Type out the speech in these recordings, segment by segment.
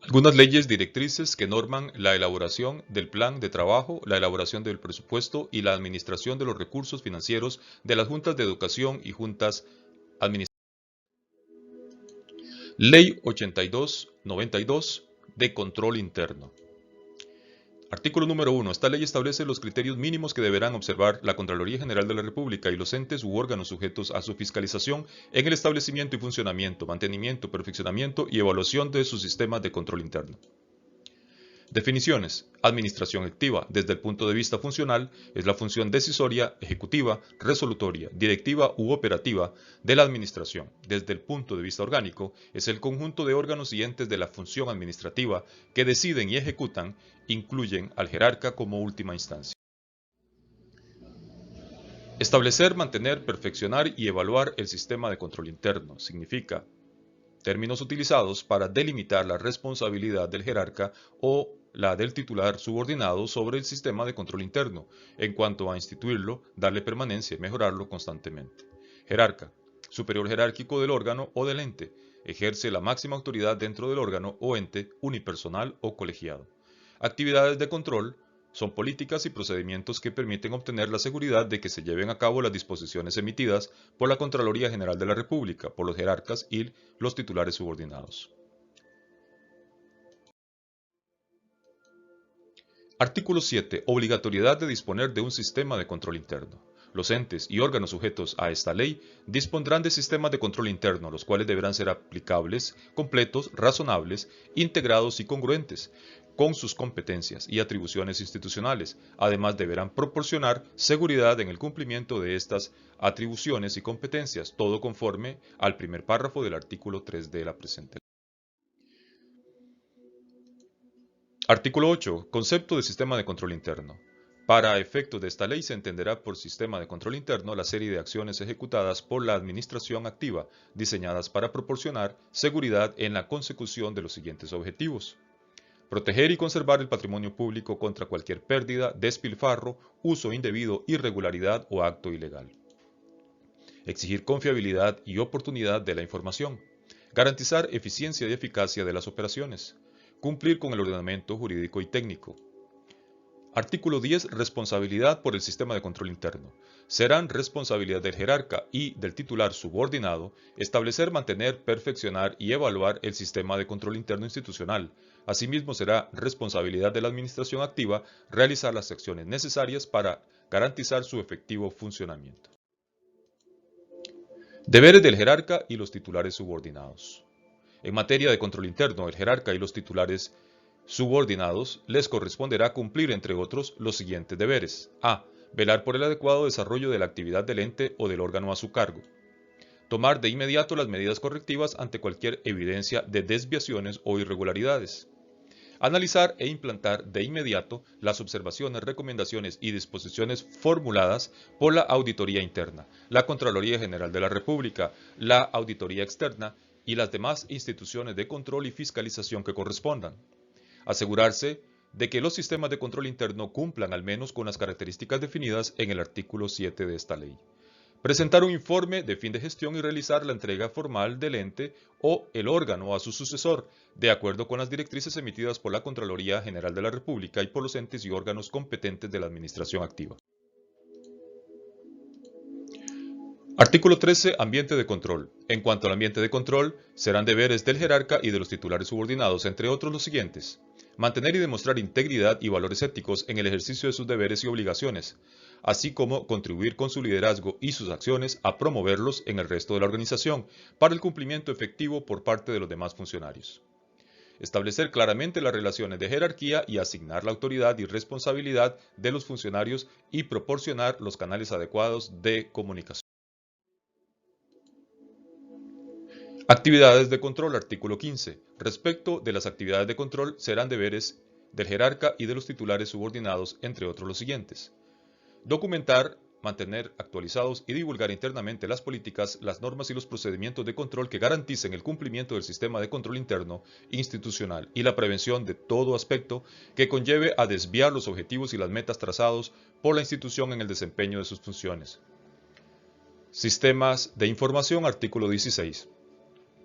Algunas leyes directrices que norman la elaboración del plan de trabajo, la elaboración del presupuesto y la administración de los recursos financieros de las juntas de educación y juntas administrativas. Ley 82/92 de control interno. Artículo número 1. Esta ley establece los criterios mínimos que deberán observar la Contraloría General de la República y los entes u órganos sujetos a su fiscalización en el establecimiento y funcionamiento, mantenimiento, perfeccionamiento y evaluación de sus sistemas de control interno. Definiciones. Administración activa, desde el punto de vista funcional, es la función decisoria, ejecutiva, resolutoria, directiva u operativa de la administración. Desde el punto de vista orgánico, es el conjunto de órganos y entes de la función administrativa que deciden y ejecutan, incluyen al jerarca como última instancia. Establecer, mantener, perfeccionar y evaluar el sistema de control interno significa términos utilizados para delimitar la responsabilidad del jerarca o la del titular subordinado sobre el sistema de control interno, en cuanto a instituirlo, darle permanencia y mejorarlo constantemente. Jerarca, superior jerárquico del órgano o del ente, ejerce la máxima autoridad dentro del órgano o ente unipersonal o colegiado. Actividades de control son políticas y procedimientos que permiten obtener la seguridad de que se lleven a cabo las disposiciones emitidas por la Contraloría General de la República, por los jerarcas y los titulares subordinados. Artículo 7. Obligatoriedad de disponer de un sistema de control interno. Los entes y órganos sujetos a esta ley dispondrán de sistemas de control interno, los cuales deberán ser aplicables, completos, razonables, integrados y congruentes con sus competencias y atribuciones institucionales. Además, deberán proporcionar seguridad en el cumplimiento de estas atribuciones y competencias, todo conforme al primer párrafo del artículo 3 de la presente ley. Artículo 8. Concepto de sistema de control interno. Para efectos de esta ley se entenderá por sistema de control interno la serie de acciones ejecutadas por la administración activa, diseñadas para proporcionar seguridad en la consecución de los siguientes objetivos. Proteger y conservar el patrimonio público contra cualquier pérdida, despilfarro, uso indebido, irregularidad o acto ilegal. Exigir confiabilidad y oportunidad de la información. Garantizar eficiencia y eficacia de las operaciones. Cumplir con el ordenamiento jurídico y técnico. Artículo 10. Responsabilidad por el sistema de control interno. Serán responsabilidad del jerarca y del titular subordinado establecer, mantener, perfeccionar y evaluar el sistema de control interno institucional. Asimismo, será responsabilidad de la administración activa realizar las acciones necesarias para garantizar su efectivo funcionamiento. Deberes del jerarca y los titulares subordinados. En materia de control interno, el jerarca y los titulares subordinados les corresponderá cumplir, entre otros, los siguientes deberes. A. Velar por el adecuado desarrollo de la actividad del ente o del órgano a su cargo. Tomar de inmediato las medidas correctivas ante cualquier evidencia de desviaciones o irregularidades. Analizar e implantar de inmediato las observaciones, recomendaciones y disposiciones formuladas por la Auditoría Interna, la Contraloría General de la República, la Auditoría Externa y las demás instituciones de control y fiscalización que correspondan. Asegurarse de que los sistemas de control interno cumplan al menos con las características definidas en el artículo 7 de esta ley. Presentar un informe de fin de gestión y realizar la entrega formal del ente o el órgano a su sucesor, de acuerdo con las directrices emitidas por la Contraloría General de la República y por los entes y órganos competentes de la Administración activa. Artículo 13. Ambiente de control. En cuanto al ambiente de control, serán deberes del jerarca y de los titulares subordinados, entre otros los siguientes. Mantener y demostrar integridad y valores éticos en el ejercicio de sus deberes y obligaciones, así como contribuir con su liderazgo y sus acciones a promoverlos en el resto de la organización para el cumplimiento efectivo por parte de los demás funcionarios. Establecer claramente las relaciones de jerarquía y asignar la autoridad y responsabilidad de los funcionarios y proporcionar los canales adecuados de comunicación. Actividades de control, artículo 15. Respecto de las actividades de control, serán deberes del jerarca y de los titulares subordinados, entre otros los siguientes. Documentar, mantener actualizados y divulgar internamente las políticas, las normas y los procedimientos de control que garanticen el cumplimiento del sistema de control interno institucional y la prevención de todo aspecto que conlleve a desviar los objetivos y las metas trazados por la institución en el desempeño de sus funciones. Sistemas de información, artículo 16.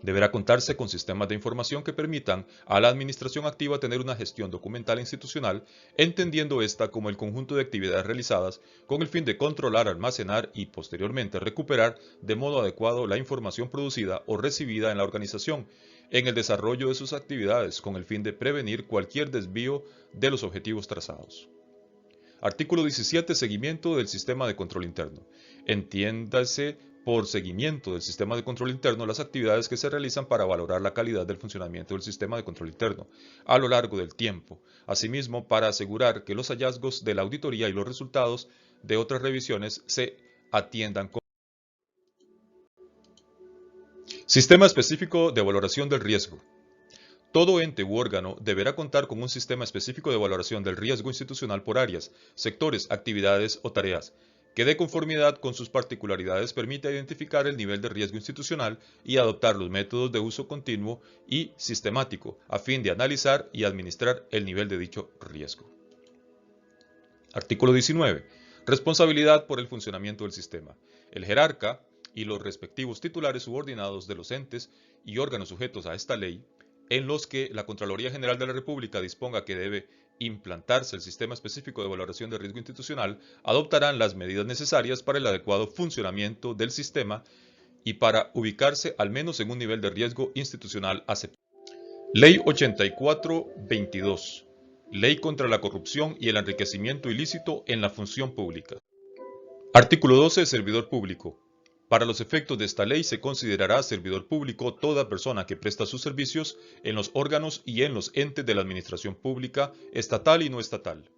Deberá contarse con sistemas de información que permitan a la administración activa tener una gestión documental e institucional, entendiendo esta como el conjunto de actividades realizadas con el fin de controlar, almacenar y posteriormente recuperar de modo adecuado la información producida o recibida en la organización, en el desarrollo de sus actividades con el fin de prevenir cualquier desvío de los objetivos trazados. Artículo 17. Seguimiento del sistema de control interno. Entiéndase por seguimiento del sistema de control interno las actividades que se realizan para valorar la calidad del funcionamiento del sistema de control interno a lo largo del tiempo. Asimismo, para asegurar que los hallazgos de la auditoría y los resultados de otras revisiones se atiendan con Sistema específico de valoración del riesgo. Todo ente u órgano deberá contar con un sistema específico de valoración del riesgo institucional por áreas, sectores, actividades o tareas, que de conformidad con sus particularidades permita identificar el nivel de riesgo institucional y adoptar los métodos de uso continuo y sistemático a fin de analizar y administrar el nivel de dicho riesgo. Artículo 19. Responsabilidad por el funcionamiento del sistema. El jerarca y los respectivos titulares subordinados de los entes y órganos sujetos a esta ley, en los que la Contraloría General de la República disponga que debe implantarse el sistema específico de valoración de riesgo institucional, adoptarán las medidas necesarias para el adecuado funcionamiento del sistema y para ubicarse al menos en un nivel de riesgo institucional aceptable. Ley 84/22. Ley contra la corrupción y el enriquecimiento ilícito en la función pública. Artículo 12. Servidor público. Para los efectos de esta ley se considerará servidor público toda persona que presta sus servicios en los órganos y en los entes de la administración pública, estatal y no estatal,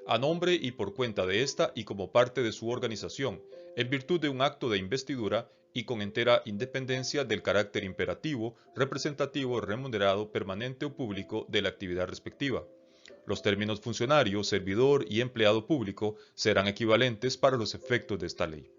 a nombre y por cuenta de esta y como parte de su organización, en virtud de un acto de investidura y con entera independencia del carácter imperativo, representativo, remunerado, permanente o público de la actividad respectiva. Los términos funcionario, servidor y empleado público serán equivalentes para los efectos de esta ley.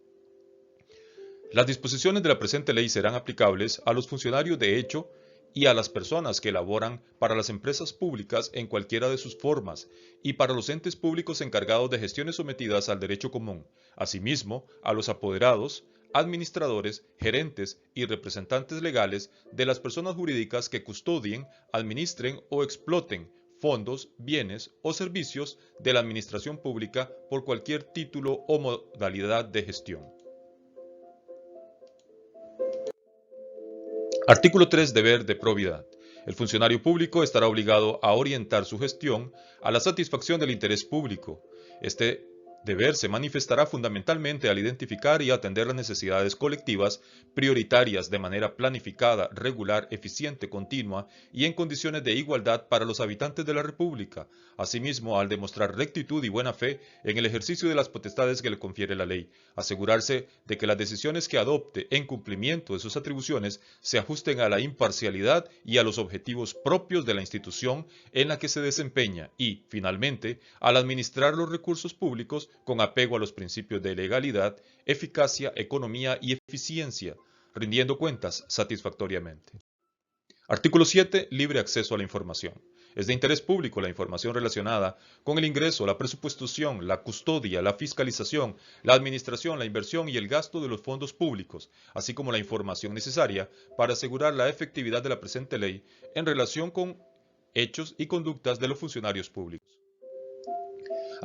Las disposiciones de la presente ley serán aplicables a los funcionarios de hecho y a las personas que laboran para las empresas públicas en cualquiera de sus formas y para los entes públicos encargados de gestiones sometidas al derecho común, asimismo a los apoderados, administradores, gerentes y representantes legales de las personas jurídicas que custodien, administren o exploten fondos, bienes o servicios de la administración pública por cualquier título o modalidad de gestión. Artículo 3. Deber de probidad. El funcionario público estará obligado a orientar su gestión a la satisfacción del interés público. Este deber se manifestará fundamentalmente al identificar y atender las necesidades colectivas prioritarias de manera planificada, regular, eficiente, continua y en condiciones de igualdad para los habitantes de la República, asimismo al demostrar rectitud y buena fe en el ejercicio de las potestades que le confiere la ley, asegurarse de que las decisiones que adopte en cumplimiento de sus atribuciones se ajusten a la imparcialidad y a los objetivos propios de la institución en la que se desempeña y, finalmente, al administrar los recursos públicos con apego a los principios de legalidad, eficacia, economía y eficiencia, rindiendo cuentas satisfactoriamente. Artículo 7. Libre acceso a la información. Es de interés público la información relacionada con el ingreso, la presupuestación, la custodia, la fiscalización, la administración, la inversión y el gasto de los fondos públicos, así como la información necesaria para asegurar la efectividad de la presente ley en relación con hechos y conductas de los funcionarios públicos.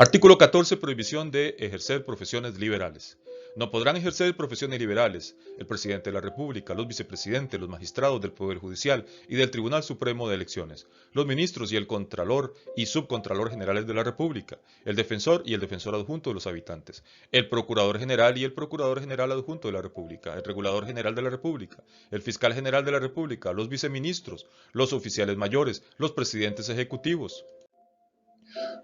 Artículo 14. Prohibición de ejercer profesiones liberales. No podrán ejercer profesiones liberales el presidente de la República, los vicepresidentes, los magistrados del Poder Judicial y del Tribunal Supremo de Elecciones, los ministros y el Contralor y Subcontralor Generales de la República, el defensor y el defensor adjunto de los habitantes, el Procurador General y el Procurador General adjunto de la República, el Regulador General de la República, el Fiscal General de la República, los viceministros, los oficiales mayores, los presidentes ejecutivos,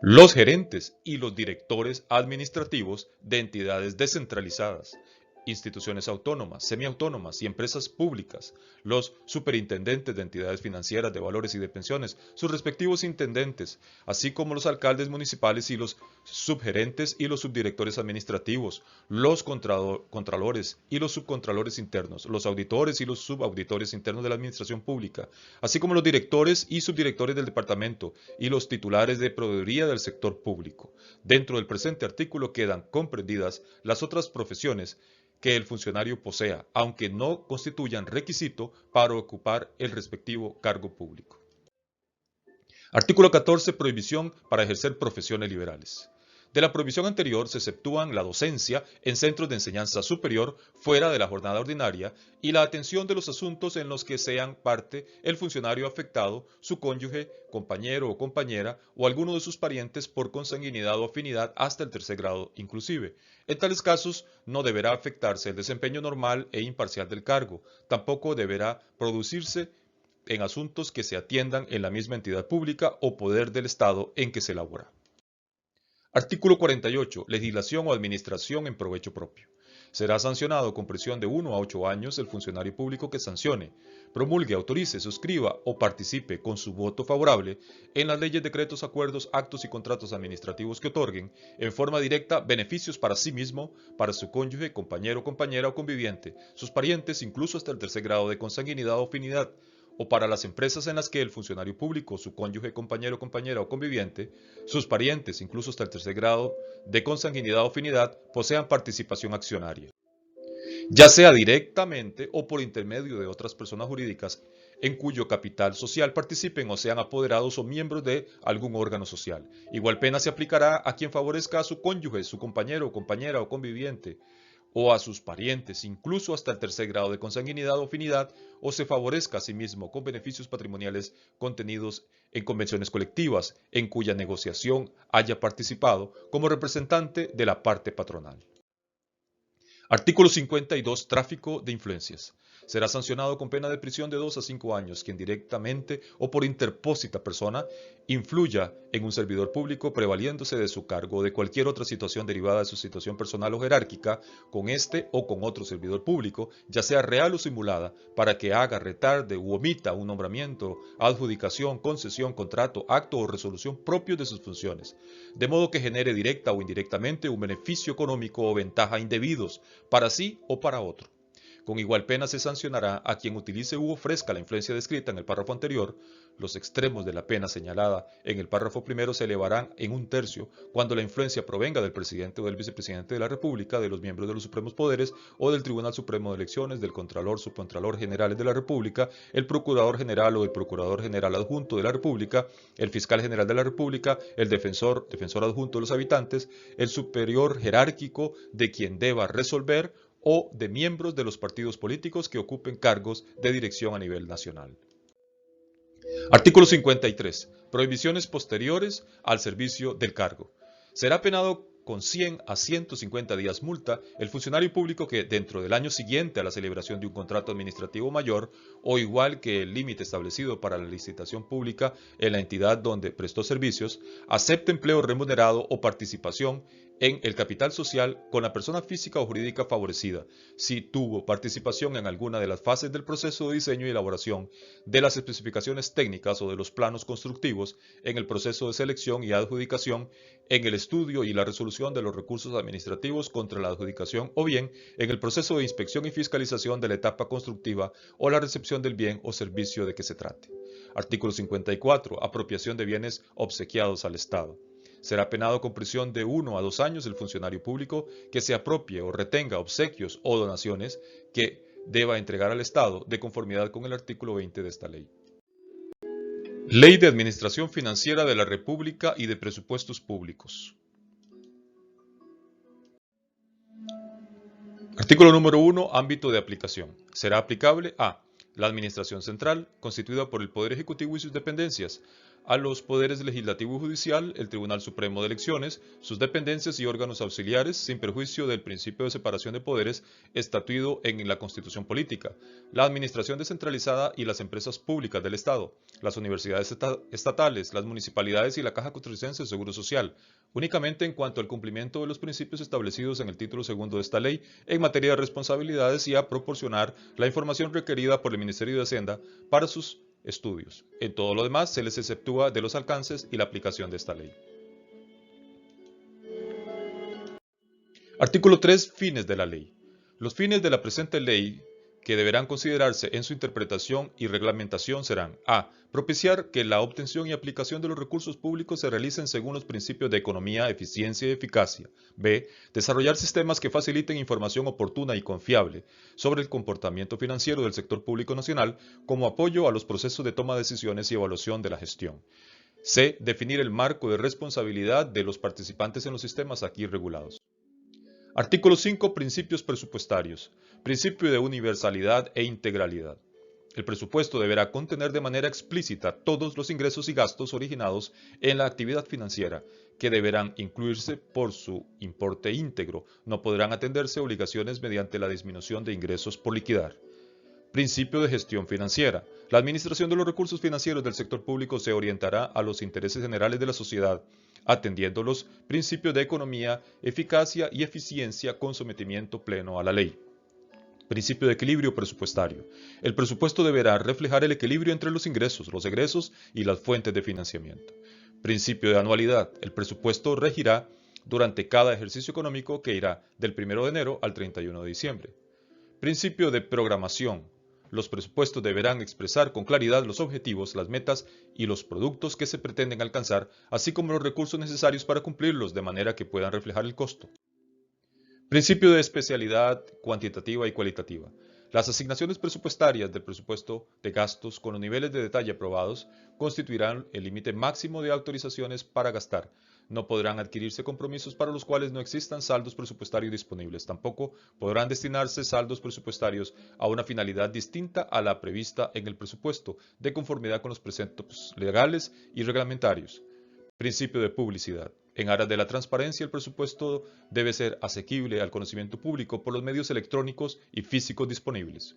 los gerentes y los directores administrativos de entidades descentralizadas, instituciones autónomas, semiautónomas y empresas públicas, los superintendentes de entidades financieras, de valores y de pensiones, sus respectivos intendentes, así como los alcaldes municipales y los subgerentes y los subdirectores administrativos, los contralores y los subcontralores internos, los auditores y los subauditores internos de la administración pública, así como los directores y subdirectores del departamento y los titulares de proveeduría del sector público. Dentro del presente artículo quedan comprendidas las otras profesiones que el funcionario posea, aunque no constituyan requisito para ocupar el respectivo cargo público. Artículo 14. Prohibición para ejercer profesiones liberales. De la prohibición anterior se exceptúan la docencia en centros de enseñanza superior fuera de la jornada ordinaria y la atención de los asuntos en los que sean parte el funcionario afectado, su cónyuge, compañero o compañera o alguno de sus parientes por consanguinidad o afinidad hasta el tercer grado inclusive. En tales casos no deberá afectarse el desempeño normal e imparcial del cargo, tampoco deberá producirse en asuntos que se atiendan en la misma entidad pública o poder del Estado en que se elabora. Artículo 48. Legislación o administración en provecho propio. Será sancionado con prisión de 1 a 8 años el funcionario público que sancione, promulgue, autorice, suscriba o participe con su voto favorable en las leyes, decretos, acuerdos, actos y contratos administrativos que otorguen, en forma directa, beneficios para sí mismo, para su cónyuge, compañero, compañera o conviviente, sus parientes, incluso hasta el tercer grado de consanguinidad o afinidad, o para las empresas en las que el funcionario público, su cónyuge, compañero, compañera o conviviente, sus parientes, incluso hasta el tercer grado de consanguinidad o afinidad, posean participación accionaria, ya sea directamente o por intermedio de otras personas jurídicas en cuyo capital social participen o sean apoderados o miembros de algún órgano social. Igual pena se aplicará a quien favorezca a su cónyuge, su compañero, compañera o conviviente, o a sus parientes, incluso hasta el tercer grado de consanguinidad o afinidad, o se favorezca a sí mismo con beneficios patrimoniales contenidos en convenciones colectivas, en cuya negociación haya participado como representante de la parte patronal. Artículo 52. Tráfico de influencias. Será sancionado con pena de prisión de 2 a 5 años quien directamente o por interpósita persona influya en un servidor público prevaliéndose de su cargo o de cualquier otra situación derivada de su situación personal o jerárquica con este o con otro servidor público, ya sea real o simulada, para que haga, retarde u omita un nombramiento, adjudicación, concesión, contrato, acto o resolución propios de sus funciones, de modo que genere directa o indirectamente un beneficio económico o ventaja indebidos para sí o para otro. Con igual pena se sancionará a quien utilice u ofrezca la influencia descrita en el párrafo anterior. Los extremos de la pena señalada en el párrafo primero se elevarán en 1/3 cuando la influencia provenga del presidente o del vicepresidente de la República, de los miembros de los supremos poderes o del Tribunal Supremo de Elecciones, del Contralor, Subcontralor Generales de la República, el Procurador General o el Procurador General Adjunto de la República, el Fiscal General de la República, el Defensor Adjunto de los habitantes, el superior jerárquico de quien deba resolver o de miembros de los partidos políticos que ocupen cargos de dirección a nivel nacional. Artículo 53. Prohibiciones posteriores al servicio del cargo. Será penado con 100 a 150 días multa el funcionario público que, dentro del año siguiente a la celebración de un contrato administrativo mayor o igual que el límite establecido para la licitación pública en la entidad donde prestó servicios, acepte empleo remunerado o participación en el capital social con la persona física o jurídica favorecida, si tuvo participación en alguna de las fases del proceso de diseño y elaboración de las especificaciones técnicas o de los planos constructivos, en el proceso de selección y adjudicación, en el estudio y la resolución de los recursos administrativos contra la adjudicación o bien en el proceso de inspección y fiscalización de la etapa constructiva o la recepción del bien o servicio de que se trate. Artículo 54. Apropiación de bienes obsequiados al Estado. Será penado con prisión de 1 a 2 años el funcionario público que se apropie o retenga obsequios o donaciones que deba entregar al Estado de conformidad con el artículo 20 de esta ley. Ley de Administración Financiera de la República y de Presupuestos Públicos. Artículo número 1. Ámbito de aplicación. Será aplicable a la Administración Central, constituida por el Poder Ejecutivo y sus dependencias, a los poderes legislativo y judicial, el Tribunal Supremo de Elecciones, sus dependencias y órganos auxiliares, sin perjuicio del principio de separación de poderes estatuido en la Constitución Política, la administración descentralizada y las empresas públicas del Estado, las universidades estatales, las municipalidades y la Caja Costarricense de Seguro Social, únicamente en cuanto al cumplimiento de los principios establecidos en el título segundo de esta ley en materia de responsabilidades y a proporcionar la información requerida por el Ministerio de Hacienda para sus estudios. En todo lo demás se les exceptúa de los alcances y la aplicación de esta ley. Artículo 3. Fines de la ley. Los fines de la presente ley que deberán considerarse en su interpretación y reglamentación serán: a. Propiciar que la obtención y aplicación de los recursos públicos se realicen según los principios de economía, eficiencia y eficacia. b. Desarrollar sistemas que faciliten información oportuna y confiable sobre el comportamiento financiero del sector público nacional como apoyo a los procesos de toma de decisiones y evaluación de la gestión. c. Definir el marco de responsabilidad de los participantes en los sistemas aquí regulados. Artículo 5. Principios presupuestarios. Principio de universalidad e integralidad. El presupuesto deberá contener de manera explícita todos los ingresos y gastos originados en la actividad financiera, que deberán incluirse por su importe íntegro. No podrán atenderse obligaciones mediante la disminución de ingresos por liquidar. Principio de gestión financiera. La administración de los recursos financieros del sector público se orientará a los intereses generales de la sociedad, atendiendo los principios de economía, eficacia y eficiencia con sometimiento pleno a la ley. Principio de equilibrio presupuestario. El presupuesto deberá reflejar el equilibrio entre los ingresos, los egresos y las fuentes de financiamiento. Principio de anualidad. El presupuesto regirá durante cada ejercicio económico que irá del 1 de enero al 31 de diciembre. Principio de programación. Los presupuestos deberán expresar con claridad los objetivos, las metas y los productos que se pretenden alcanzar, así como los recursos necesarios para cumplirlos, de manera que puedan reflejar el costo. Principio de especialidad cuantitativa y cualitativa. Las asignaciones presupuestarias del presupuesto de gastos con los niveles de detalle aprobados constituirán el límite máximo de autorizaciones para gastar. No podrán adquirirse compromisos para los cuales no existan saldos presupuestarios disponibles. Tampoco podrán destinarse saldos presupuestarios a una finalidad distinta a la prevista en el presupuesto, de conformidad con los preceptos legales y reglamentarios. Principio de publicidad. En aras de la transparencia, el presupuesto debe ser asequible al conocimiento público por los medios electrónicos y físicos disponibles.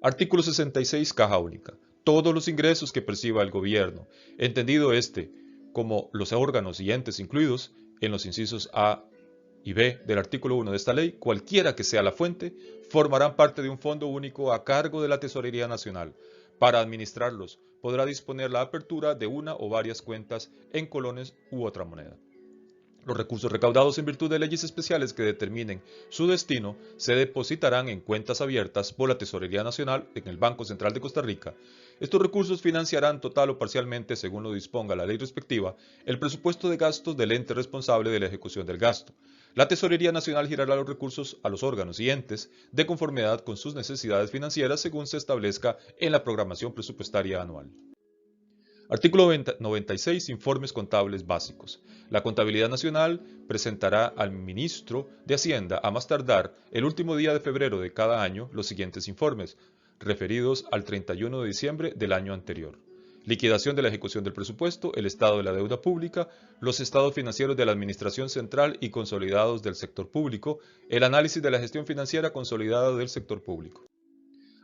Artículo 66. Caja única. Todos los ingresos que perciba el gobierno, entendido como los órganos y entes incluidos en los incisos A y B del artículo 1 de esta ley, cualquiera que sea la fuente, formarán parte de un fondo único a cargo de la Tesorería Nacional. Para administrarlos, podrá disponer la apertura de una o varias cuentas en colones u otra moneda. Los recursos recaudados en virtud de leyes especiales que determinen su destino se depositarán en cuentas abiertas por la Tesorería Nacional en el Banco Central de Costa Rica. Estos recursos financiarán total o parcialmente, según lo disponga la ley respectiva, el presupuesto de gastos del ente responsable de la ejecución del gasto. La Tesorería Nacional girará los recursos a los órganos y entes de conformidad con sus necesidades financieras según se establezca en la programación presupuestaria anual. Artículo 96. Informes contables básicos. La Contabilidad Nacional presentará al Ministro de Hacienda, a más tardar el último día de febrero de cada año, los siguientes informes, referidos al 31 de diciembre del año anterior. Liquidación de la ejecución del presupuesto, el estado de la deuda pública, los estados financieros de la Administración Central y consolidados del sector público, el análisis de la gestión financiera consolidada del sector público.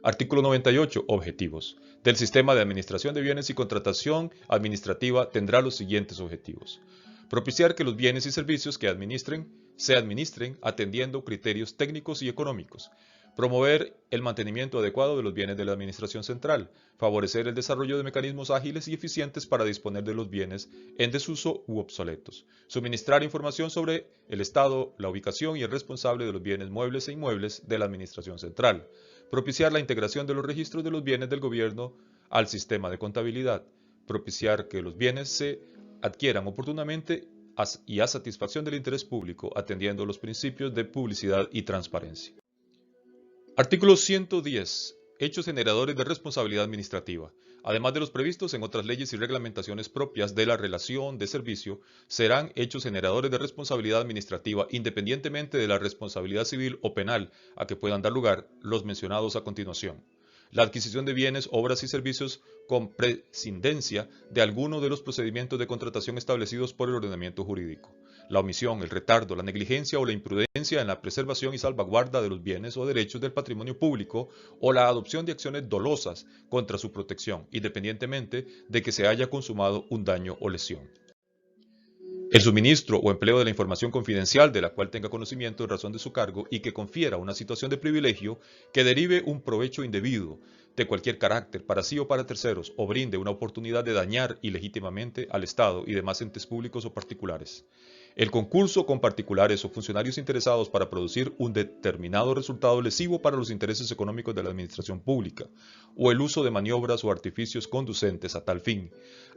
Artículo 98. Objetivos. Del sistema de administración de bienes y contratación administrativa tendrá los siguientes objetivos. Propiciar que los bienes y servicios que se administren atendiendo criterios técnicos y económicos. Promover el mantenimiento adecuado de los bienes de la Administración Central. Favorecer el desarrollo de mecanismos ágiles y eficientes para disponer de los bienes en desuso u obsoletos. Suministrar información sobre el estado, la ubicación y el responsable de los bienes muebles e inmuebles de la Administración Central. Propiciar la integración de los registros de los bienes del gobierno al sistema de contabilidad. Propiciar que los bienes se adquieran oportunamente y a satisfacción del interés público, atendiendo los principios de publicidad y transparencia. Artículo 110. Hechos generadores de responsabilidad administrativa. Además de los previstos en otras leyes y reglamentaciones propias de la relación de servicio, serán hechos generadores de responsabilidad administrativa independientemente de la responsabilidad civil o penal a que puedan dar lugar los mencionados a continuación. La adquisición de bienes, obras y servicios con prescindencia de alguno de los procedimientos de contratación establecidos por el ordenamiento jurídico. La omisión, el retardo, la negligencia o la imprudencia en la preservación y salvaguarda de los bienes o derechos del patrimonio público o la adopción de acciones dolosas contra su protección, independientemente de que se haya consumado un daño o lesión. El suministro o empleo de la información confidencial de la cual tenga conocimiento en razón de su cargo y que confiera una situación de privilegio que derive un provecho indebido de cualquier carácter para sí o para terceros o brinde una oportunidad de dañar ilegítimamente al Estado y demás entes públicos o particulares. El concurso con particulares o funcionarios interesados para producir un determinado resultado lesivo para los intereses económicos de la administración pública, o el uso de maniobras o artificios conducentes a tal fin,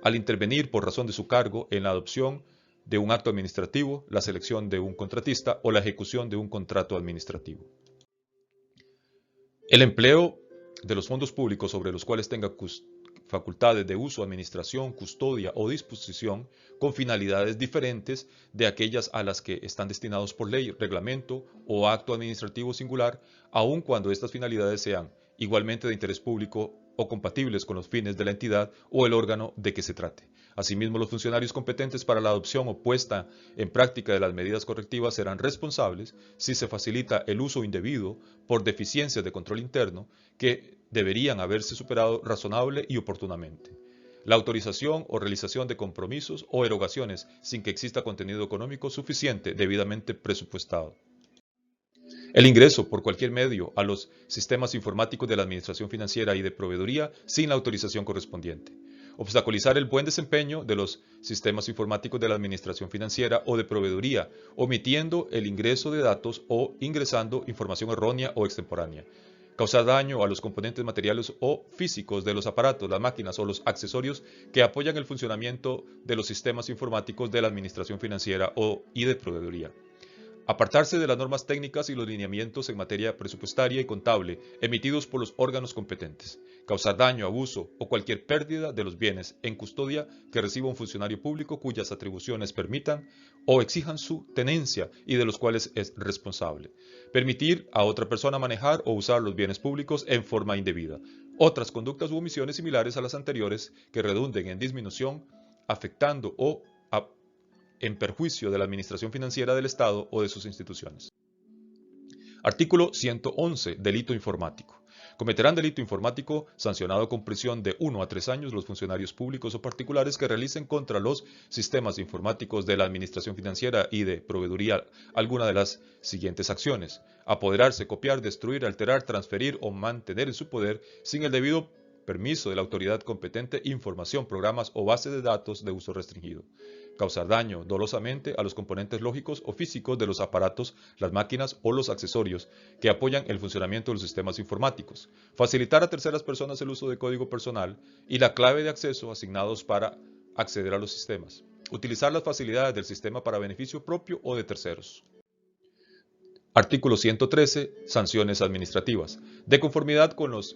al intervenir por razón de su cargo en la adopción de un acto administrativo, la selección de un contratista o la ejecución de un contrato administrativo. El empleo de los fondos públicos sobre los cuales tenga facultades de uso, administración, custodia o disposición con finalidades diferentes de aquellas a las que están destinados por ley, reglamento o acto administrativo singular, aun cuando estas finalidades sean igualmente de interés público o compatibles con los fines de la entidad o el órgano de que se trate. Asimismo, los funcionarios competentes para la adopción o puesta en práctica de las medidas correctivas serán responsables si se facilita el uso indebido por deficiencias de control interno que deberían haberse superado razonable y oportunamente. La autorización o realización de compromisos o erogaciones sin que exista contenido económico suficiente debidamente presupuestado. El ingreso por cualquier medio a los sistemas informáticos de la Administración Financiera y de Proveeduría sin la autorización correspondiente. Obstaculizar el buen desempeño de los sistemas informáticos de la Administración Financiera o de Proveeduría, omitiendo el ingreso de datos o ingresando información errónea o extemporánea. Causar daño a los componentes materiales o físicos de los aparatos, las máquinas o los accesorios que apoyan el funcionamiento de los sistemas informáticos de la Administración Financiera y de Proveeduría. Apartarse de las normas técnicas y los lineamientos en materia presupuestaria y contable emitidos por los órganos competentes. Causar daño, abuso o cualquier pérdida de los bienes en custodia que reciba un funcionario público cuyas atribuciones permitan o exijan su tenencia y de los cuales es responsable. Permitir a otra persona manejar o usar los bienes públicos en forma indebida. Otras conductas u omisiones similares a las anteriores que redunden en disminución, afectando o en perjuicio de la administración financiera del Estado o de sus instituciones. Artículo 111. Delito informático. Cometerán delito informático sancionado con prisión de 1 a 3 años los funcionarios públicos o particulares que realicen contra los sistemas informáticos de la Administración Financiera y de Proveeduría alguna de las siguientes acciones: apoderarse, copiar, destruir, alterar, transferir o mantener en su poder sin el debido permiso de la autoridad competente información, programas o bases de datos de uso restringido. Causar daño dolosamente a los componentes lógicos o físicos de los aparatos, las máquinas o los accesorios que apoyan el funcionamiento de los sistemas informáticos. Facilitar a terceras personas el uso de código personal y la clave de acceso asignados para acceder a los sistemas. Utilizar las facilidades del sistema para beneficio propio o de terceros. Artículo 113. Sanciones administrativas. De conformidad con los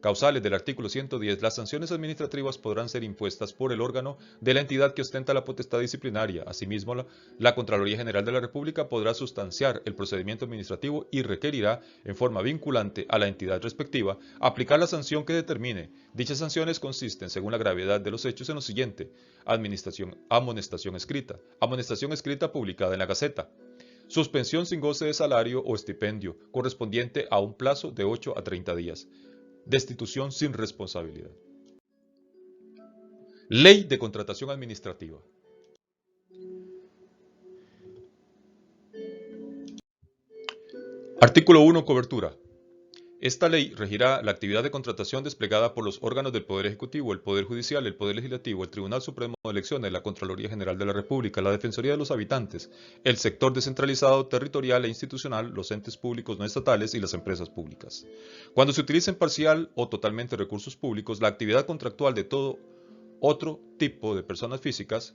causales del artículo 110, las sanciones administrativas podrán ser impuestas por el órgano de la entidad que ostenta la potestad disciplinaria. Asimismo, la Contraloría General de la República podrá sustanciar el procedimiento administrativo y requerirá, en forma vinculante a la entidad respectiva, aplicar la sanción que determine. Dichas sanciones consisten, según la gravedad de los hechos, en lo siguiente: amonestación escrita publicada en la Gaceta. Suspensión sin goce de salario o estipendio, correspondiente a un plazo de 8 a 30 días. Destitución sin responsabilidad. Ley de Contratación Administrativa. Artículo 1. Cobertura. Esta ley regirá la actividad de contratación desplegada por los órganos del Poder Ejecutivo, el Poder Judicial, el Poder Legislativo, el Tribunal Supremo de Elecciones, la Contraloría General de la República, la Defensoría de los Habitantes, el sector descentralizado, territorial e institucional, los entes públicos no estatales y las empresas públicas. Cuando se utilicen parcial o totalmente recursos públicos, la actividad contractual de todo otro tipo de personas físicas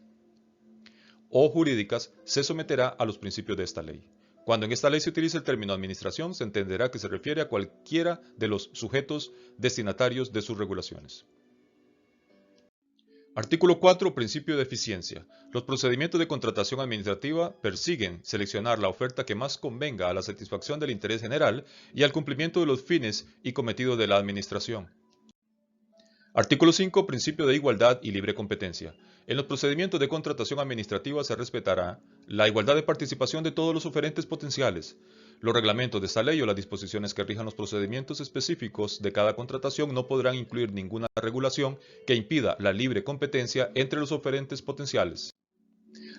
o jurídicas se someterá a los principios de esta ley. Cuando en esta ley se utilice el término administración, se entenderá que se refiere a cualquiera de los sujetos destinatarios de sus regulaciones. Artículo 4. Principio de eficiencia. Los procedimientos de contratación administrativa persiguen seleccionar la oferta que más convenga a la satisfacción del interés general y al cumplimiento de los fines y cometidos de la administración. Artículo 5. Principio de igualdad y libre competencia. En los procedimientos de contratación administrativa se respetará la igualdad de participación de todos los oferentes potenciales. Los reglamentos de esta ley o las disposiciones que rijan los procedimientos específicos de cada contratación no podrán incluir ninguna regulación que impida la libre competencia entre los oferentes potenciales.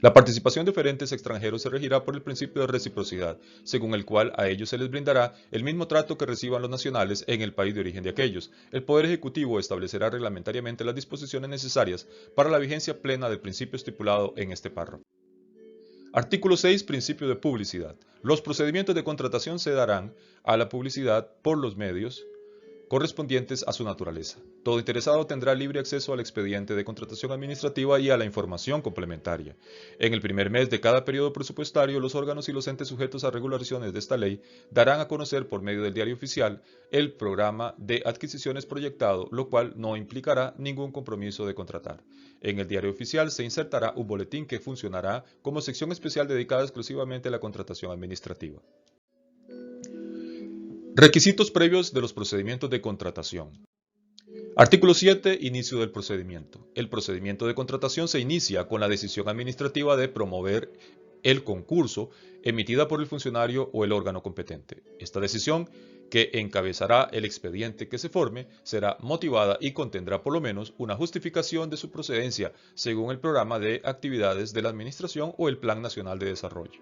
La participación de oferentes extranjeros se regirá por el principio de reciprocidad, según el cual a ellos se les brindará el mismo trato que reciban los nacionales en el país de origen de aquellos. El Poder Ejecutivo establecerá reglamentariamente las disposiciones necesarias para la vigencia plena del principio estipulado en este párrafo. Artículo 6. Principio de publicidad. Los procedimientos de contratación se darán a la publicidad por los medios correspondientes a su naturaleza. Todo interesado tendrá libre acceso al expediente de contratación administrativa y a la información complementaria. En el primer mes de cada periodo presupuestario, los órganos y los entes sujetos a regulaciones de esta ley darán a conocer por medio del diario oficial el programa de adquisiciones proyectado, lo cual no implicará ningún compromiso de contratar. En el diario oficial se insertará un boletín que funcionará como sección especial dedicada exclusivamente a la contratación administrativa. Requisitos previos de los procedimientos de contratación. Artículo 7. Inicio del procedimiento. El procedimiento de contratación se inicia con la decisión administrativa de promover el concurso emitida por el funcionario o el órgano competente. Esta decisión, que encabezará el expediente que se forme, será motivada y contendrá por lo menos una justificación de su procedencia según el programa de actividades de la Administración o el Plan Nacional de Desarrollo.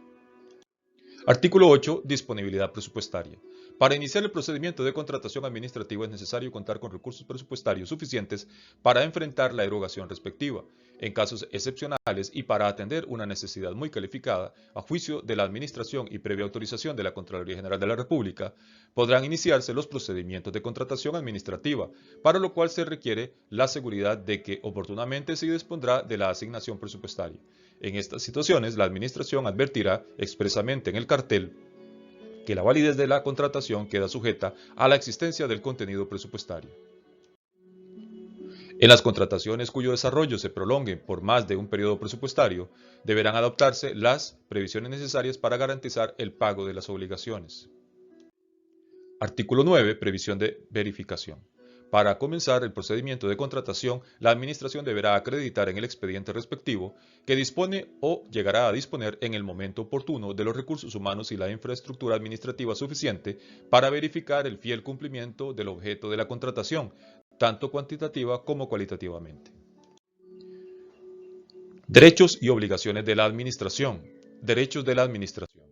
Artículo 8. Disponibilidad presupuestaria. Para iniciar el procedimiento de contratación administrativa es necesario contar con recursos presupuestarios suficientes para enfrentar la erogación respectiva. En casos excepcionales y para atender una necesidad muy calificada, a juicio de la Administración y previa autorización de la Contraloría General de la República, podrán iniciarse los procedimientos de contratación administrativa, para lo cual se requiere la seguridad de que oportunamente se dispondrá de la asignación presupuestaria. En estas situaciones, la Administración advertirá expresamente en el cartel que la validez de la contratación queda sujeta a la existencia del contenido presupuestario. En las contrataciones cuyo desarrollo se prolongue por más de un periodo presupuestario, deberán adoptarse las previsiones necesarias para garantizar el pago de las obligaciones. Artículo 9. Previsión de verificación. Para comenzar el procedimiento de contratación, la Administración deberá acreditar en el expediente respectivo que dispone o llegará a disponer en el momento oportuno de los recursos humanos y la infraestructura administrativa suficiente para verificar el fiel cumplimiento del objeto de la contratación, tanto cuantitativa como cualitativamente. Derechos y obligaciones de la Administración. Derechos de la Administración.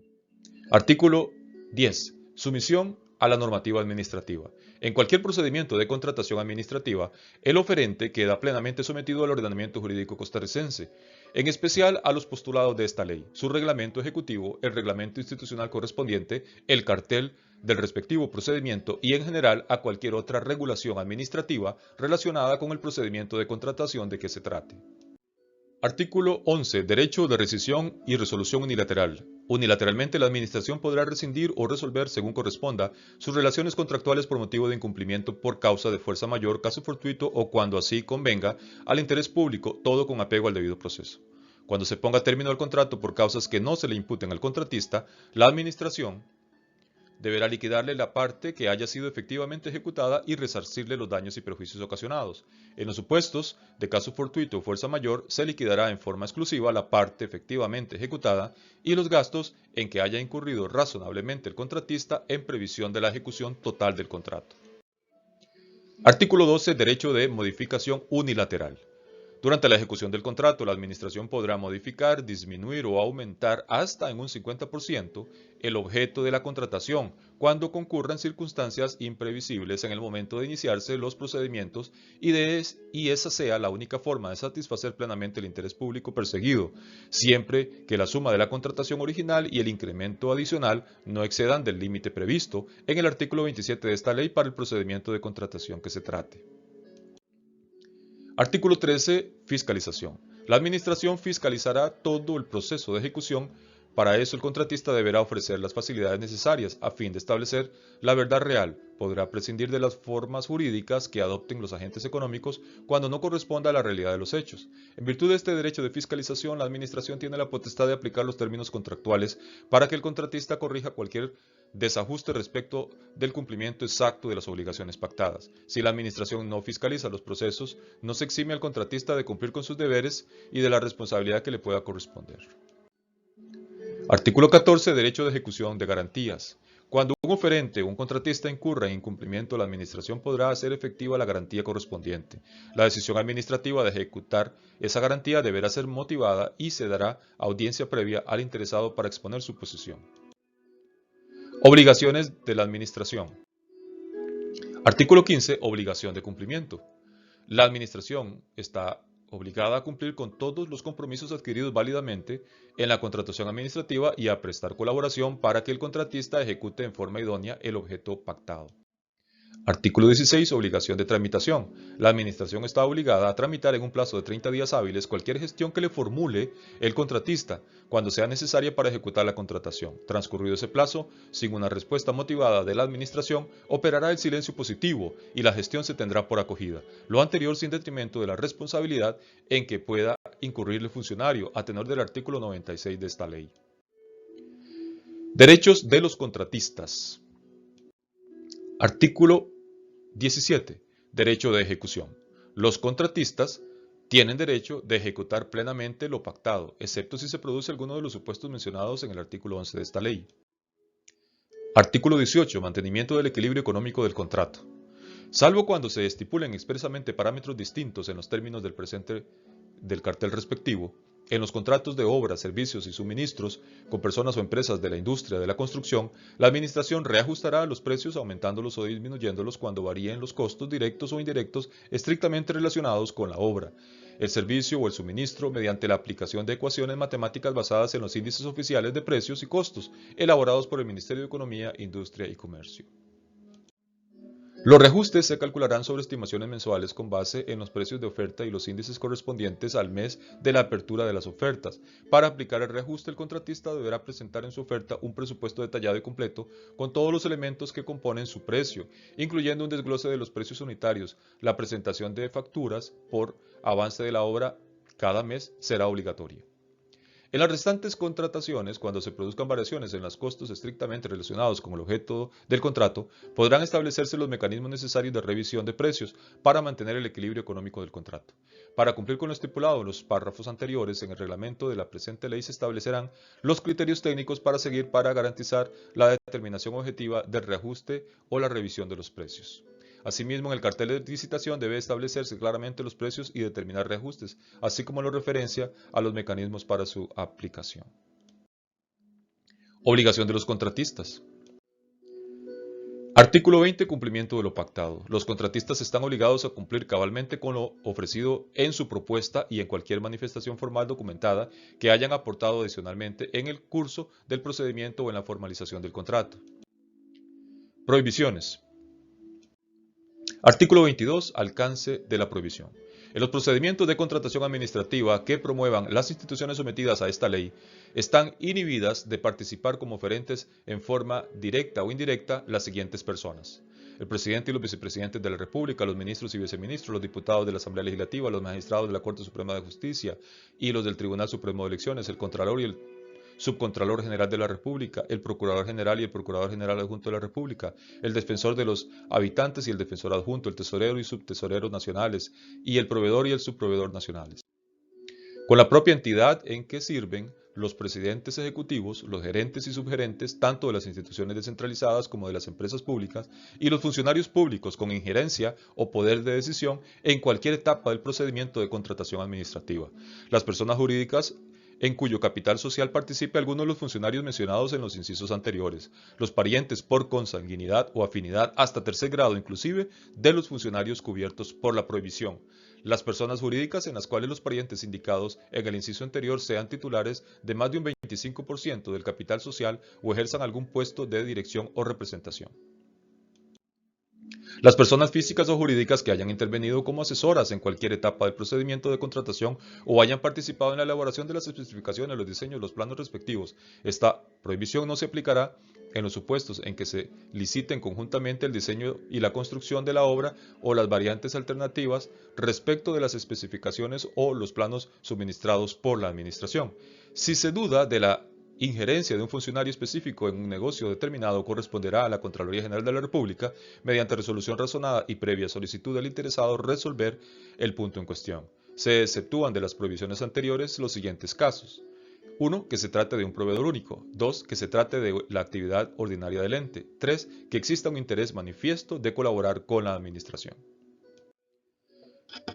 Artículo 10. Sumisión a la normativa administrativa. En cualquier procedimiento de contratación administrativa, el oferente queda plenamente sometido al ordenamiento jurídico costarricense, en especial a los postulados de esta ley, su reglamento ejecutivo, el reglamento institucional correspondiente, el cartel del respectivo procedimiento y en general a cualquier otra regulación administrativa relacionada con el procedimiento de contratación de que se trate. Artículo 11. Derecho de rescisión y resolución unilateral. Unilateralmente, la Administración podrá rescindir o resolver, según corresponda, sus relaciones contractuales por motivo de incumplimiento por causa de fuerza mayor, caso fortuito o cuando así convenga al interés público, todo con apego al debido proceso. Cuando se ponga término al contrato por causas que no se le imputen al contratista, la Administración deberá liquidarle la parte que haya sido efectivamente ejecutada y resarcirle los daños y perjuicios ocasionados. En los supuestos de caso fortuito o fuerza mayor, se liquidará en forma exclusiva la parte efectivamente ejecutada y los gastos en que haya incurrido razonablemente el contratista en previsión de la ejecución total del contrato. Artículo 12. Derecho de modificación unilateral. Durante la ejecución del contrato, la Administración podrá modificar, disminuir o aumentar hasta en un 50% el objeto de la contratación cuando concurran circunstancias imprevisibles en el momento de iniciarse los procedimientos y esa sea la única forma de satisfacer plenamente el interés público perseguido, siempre que la suma de la contratación original y el incremento adicional no excedan del límite previsto en el artículo 27 de esta ley para el procedimiento de contratación que se trate. Artículo 13. Fiscalización. La Administración fiscalizará todo el proceso de ejecución. Para eso el contratista deberá ofrecer las facilidades necesarias a fin de establecer la verdad real. Podrá prescindir de las formas jurídicas que adopten los agentes económicos cuando no corresponda a la realidad de los hechos. En virtud de este derecho de fiscalización, la Administración tiene la potestad de aplicar los términos contractuales para que el contratista corrija cualquier desajuste respecto del cumplimiento exacto de las obligaciones pactadas. Si la Administración no fiscaliza los procesos, no se exime al contratista de cumplir con sus deberes y de la responsabilidad que le pueda corresponder. Artículo 14. Derecho de ejecución de garantías. Cuando un oferente o un contratista incurra en incumplimiento, la Administración podrá hacer efectiva la garantía correspondiente. La decisión administrativa de ejecutar esa garantía deberá ser motivada y se dará audiencia previa al interesado para exponer su posición. Obligaciones de la Administración. Artículo 15. Obligación de cumplimiento. La Administración está obligada a cumplir con todos los compromisos adquiridos válidamente en la contratación administrativa y a prestar colaboración para que el contratista ejecute en forma idónea el objeto pactado. Artículo 16. Obligación de tramitación. La Administración está obligada a tramitar en un plazo de 30 días hábiles cualquier gestión que le formule el contratista, cuando sea necesaria para ejecutar la contratación. Transcurrido ese plazo, sin una respuesta motivada de la Administración, operará el silencio positivo y la gestión se tendrá por acogida. Lo anterior sin detrimento de la responsabilidad en que pueda incurrir el funcionario, a tenor del artículo 96 de esta ley. Derechos de los contratistas. Artículo 17. Derecho de ejecución. Los contratistas tienen derecho de ejecutar plenamente lo pactado, excepto si se produce alguno de los supuestos mencionados en el artículo 11 de esta ley. Artículo 18. Mantenimiento del equilibrio económico del contrato. Salvo cuando se estipulen expresamente parámetros distintos en los términos del presente del cartel respectivo, en los contratos de obras, servicios y suministros con personas o empresas de la industria de la construcción, la Administración reajustará los precios aumentándolos o disminuyéndolos cuando varíen los costos directos o indirectos estrictamente relacionados con la obra, el servicio o el suministro mediante la aplicación de ecuaciones matemáticas basadas en los índices oficiales de precios y costos elaborados por el Ministerio de Economía, Industria y Comercio. Los reajustes se calcularán sobre estimaciones mensuales con base en los precios de oferta y los índices correspondientes al mes de la apertura de las ofertas. Para aplicar el reajuste, el contratista deberá presentar en su oferta un presupuesto detallado y completo con todos los elementos que componen su precio, incluyendo un desglose de los precios unitarios. La presentación de facturas por avance de la obra cada mes será obligatoria. En las restantes contrataciones, cuando se produzcan variaciones en los costos estrictamente relacionados con el objeto del contrato, podrán establecerse los mecanismos necesarios de revisión de precios para mantener el equilibrio económico del contrato. Para cumplir con lo estipulado en los párrafos anteriores, en el reglamento de la presente ley se establecerán los criterios técnicos para seguir para garantizar la determinación objetiva del reajuste o la revisión de los precios. Asimismo, en el cartel de licitación debe establecerse claramente los precios y determinar reajustes, así como la referencia a los mecanismos para su aplicación. Obligación de los contratistas. Artículo 20. Cumplimiento de lo pactado. Los contratistas están obligados a cumplir cabalmente con lo ofrecido en su propuesta y en cualquier manifestación formal documentada que hayan aportado adicionalmente en el curso del procedimiento o en la formalización del contrato. Prohibiciones. Artículo 22. Alcance de la prohibición. En los procedimientos de contratación administrativa que promuevan las instituciones sometidas a esta ley, están inhibidas de participar como oferentes en forma directa o indirecta las siguientes personas: el presidente y los vicepresidentes de la República, los ministros y viceministros, los diputados de la Asamblea Legislativa, los magistrados de la Corte Suprema de Justicia y los del Tribunal Supremo de Elecciones, el Contralor y el Subcontralor General de la República, el Procurador General y el Procurador General Adjunto de la República, el Defensor de los Habitantes y el Defensor Adjunto, el Tesorero y Subtesoreros Nacionales, y el Proveedor y el Subproveedor Nacionales. Con la propia entidad en que sirven los presidentes ejecutivos, los gerentes y subgerentes, tanto de las instituciones descentralizadas como de las empresas públicas, y los funcionarios públicos con injerencia o poder de decisión en cualquier etapa del procedimiento de contratación administrativa. Las personas jurídicas en cuyo capital social participe alguno de los funcionarios mencionados en los incisos anteriores, los parientes por consanguinidad o afinidad hasta tercer grado inclusive de los funcionarios cubiertos por la prohibición, las personas jurídicas en las cuales los parientes indicados en el inciso anterior sean titulares de más de un 25% del capital social o ejerzan algún puesto de dirección o representación. Las personas físicas o jurídicas que hayan intervenido como asesoras en cualquier etapa del procedimiento de contratación o hayan participado en la elaboración de las especificaciones, los diseños, los planos respectivos. Esta prohibición no se aplicará en los supuestos en que se liciten conjuntamente el diseño y la construcción de la obra o las variantes alternativas respecto de las especificaciones o los planos suministrados por la Administración. Si se duda de la injerencia de un funcionario específico en un negocio determinado, corresponderá a la Contraloría General de la República, mediante resolución razonada y previa solicitud del interesado, resolver el punto en cuestión. Se exceptúan de las prohibiciones anteriores los siguientes casos: 1. Que se trate de un proveedor único. 2. Que se trate de la actividad ordinaria del ente. 3. Que exista un interés manifiesto de colaborar con la Administración.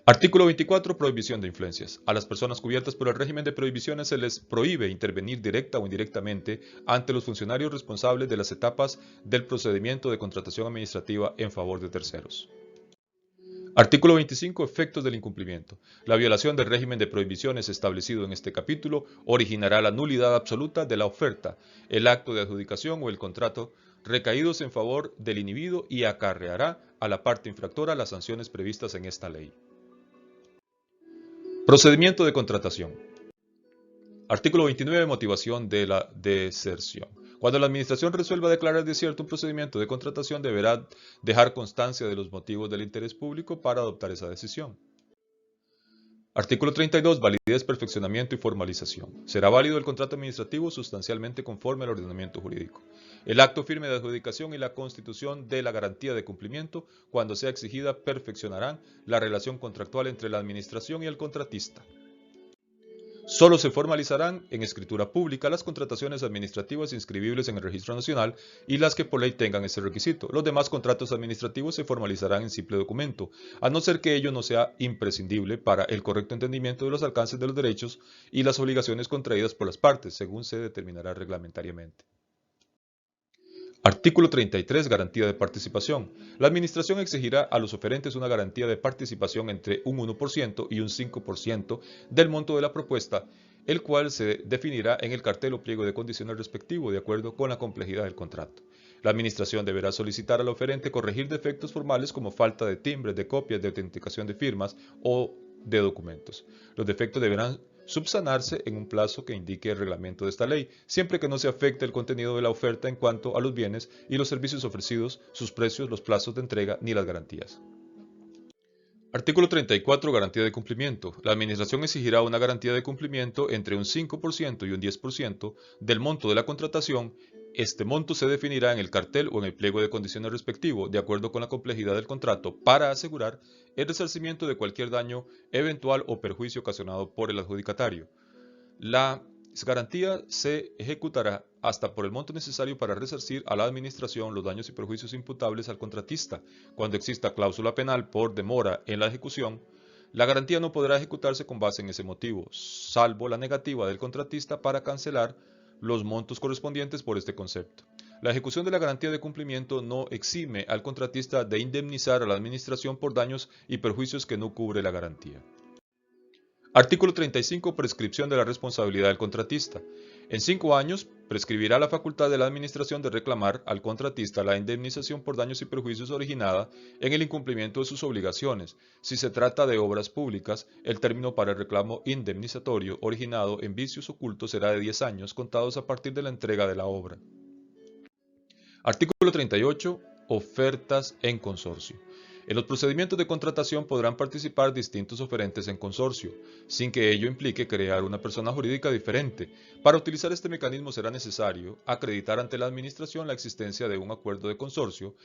Artículo 24. Prohibición de influencias. A las personas cubiertas por el régimen de prohibiciones se les prohíbe intervenir directa o indirectamente ante los funcionarios responsables de las etapas del procedimiento de contratación administrativa en favor de terceros. Artículo 25. Efectos del incumplimiento. La violación del régimen de prohibiciones establecido en este capítulo originará la nulidad absoluta de la oferta, el acto de adjudicación o el contrato recaídos en favor del inhibido y acarreará a la parte infractora las sanciones previstas en esta ley. Procedimiento de contratación. Artículo 29. Motivación de la deserción. Cuando la Administración resuelva declarar desierto un procedimiento de contratación, deberá dejar constancia de los motivos del interés público para adoptar esa decisión. Artículo 32. Validez, perfeccionamiento y formalización. Será válido el contrato administrativo sustancialmente conforme al ordenamiento jurídico. El acto firme de adjudicación y la constitución de la garantía de cumplimiento, cuando sea exigida, perfeccionarán la relación contractual entre la Administración y el contratista. Solo se formalizarán en escritura pública las contrataciones administrativas inscribibles en el Registro Nacional y las que por ley tengan ese requisito. Los demás contratos administrativos se formalizarán en simple documento, a no ser que ello no sea imprescindible para el correcto entendimiento de los alcances de los derechos y las obligaciones contraídas por las partes, según se determinará reglamentariamente. Artículo 33. Garantía de participación. La Administración exigirá a los oferentes una garantía de participación entre un 1% y un 5% del monto de la propuesta, el cual se definirá en el cartel o pliego de condiciones respectivo, de acuerdo con la complejidad del contrato. La Administración deberá solicitar al oferente corregir defectos formales como falta de timbres, de copias, de autenticación de firmas o de documentos. Los defectos deberán subsanarse en un plazo que indique el reglamento de esta ley, siempre que no se afecte el contenido de la oferta en cuanto a los bienes y los servicios ofrecidos, sus precios, los plazos de entrega ni las garantías. Artículo 34. Garantía de cumplimiento. La Administración exigirá una garantía de cumplimiento entre un 5% y un 10% del monto de la contratación. Este monto se definirá en el cartel o en el pliego de condiciones respectivo, de acuerdo con la complejidad del contrato, para asegurar el resarcimiento de cualquier daño eventual o perjuicio ocasionado por el adjudicatario. La garantía se ejecutará hasta por el monto necesario para resarcir a la Administración los daños y perjuicios imputables al contratista. Cuando exista cláusula penal por demora en la ejecución, la garantía no podrá ejecutarse con base en ese motivo, salvo la negativa del contratista para cancelar los montos correspondientes por este concepto. La ejecución de la garantía de cumplimiento no exime al contratista de indemnizar a la Administración por daños y perjuicios que no cubre la garantía. Artículo 35. Prescripción de la responsabilidad del contratista. En 5 años, prescribirá la facultad de la Administración de reclamar al contratista la indemnización por daños y perjuicios originada en el incumplimiento de sus obligaciones. Si se trata de obras públicas, el término para el reclamo indemnizatorio originado en vicios ocultos será de 10 años contados a partir de la entrega de la obra. Artículo 38. Ofertas en consorcio. En los procedimientos de contratación podrán participar distintos oferentes en consorcio, sin que ello implique crear una persona jurídica diferente. Para utilizar este mecanismo será necesario acreditar ante la Administración la existencia de un acuerdo de consorcio,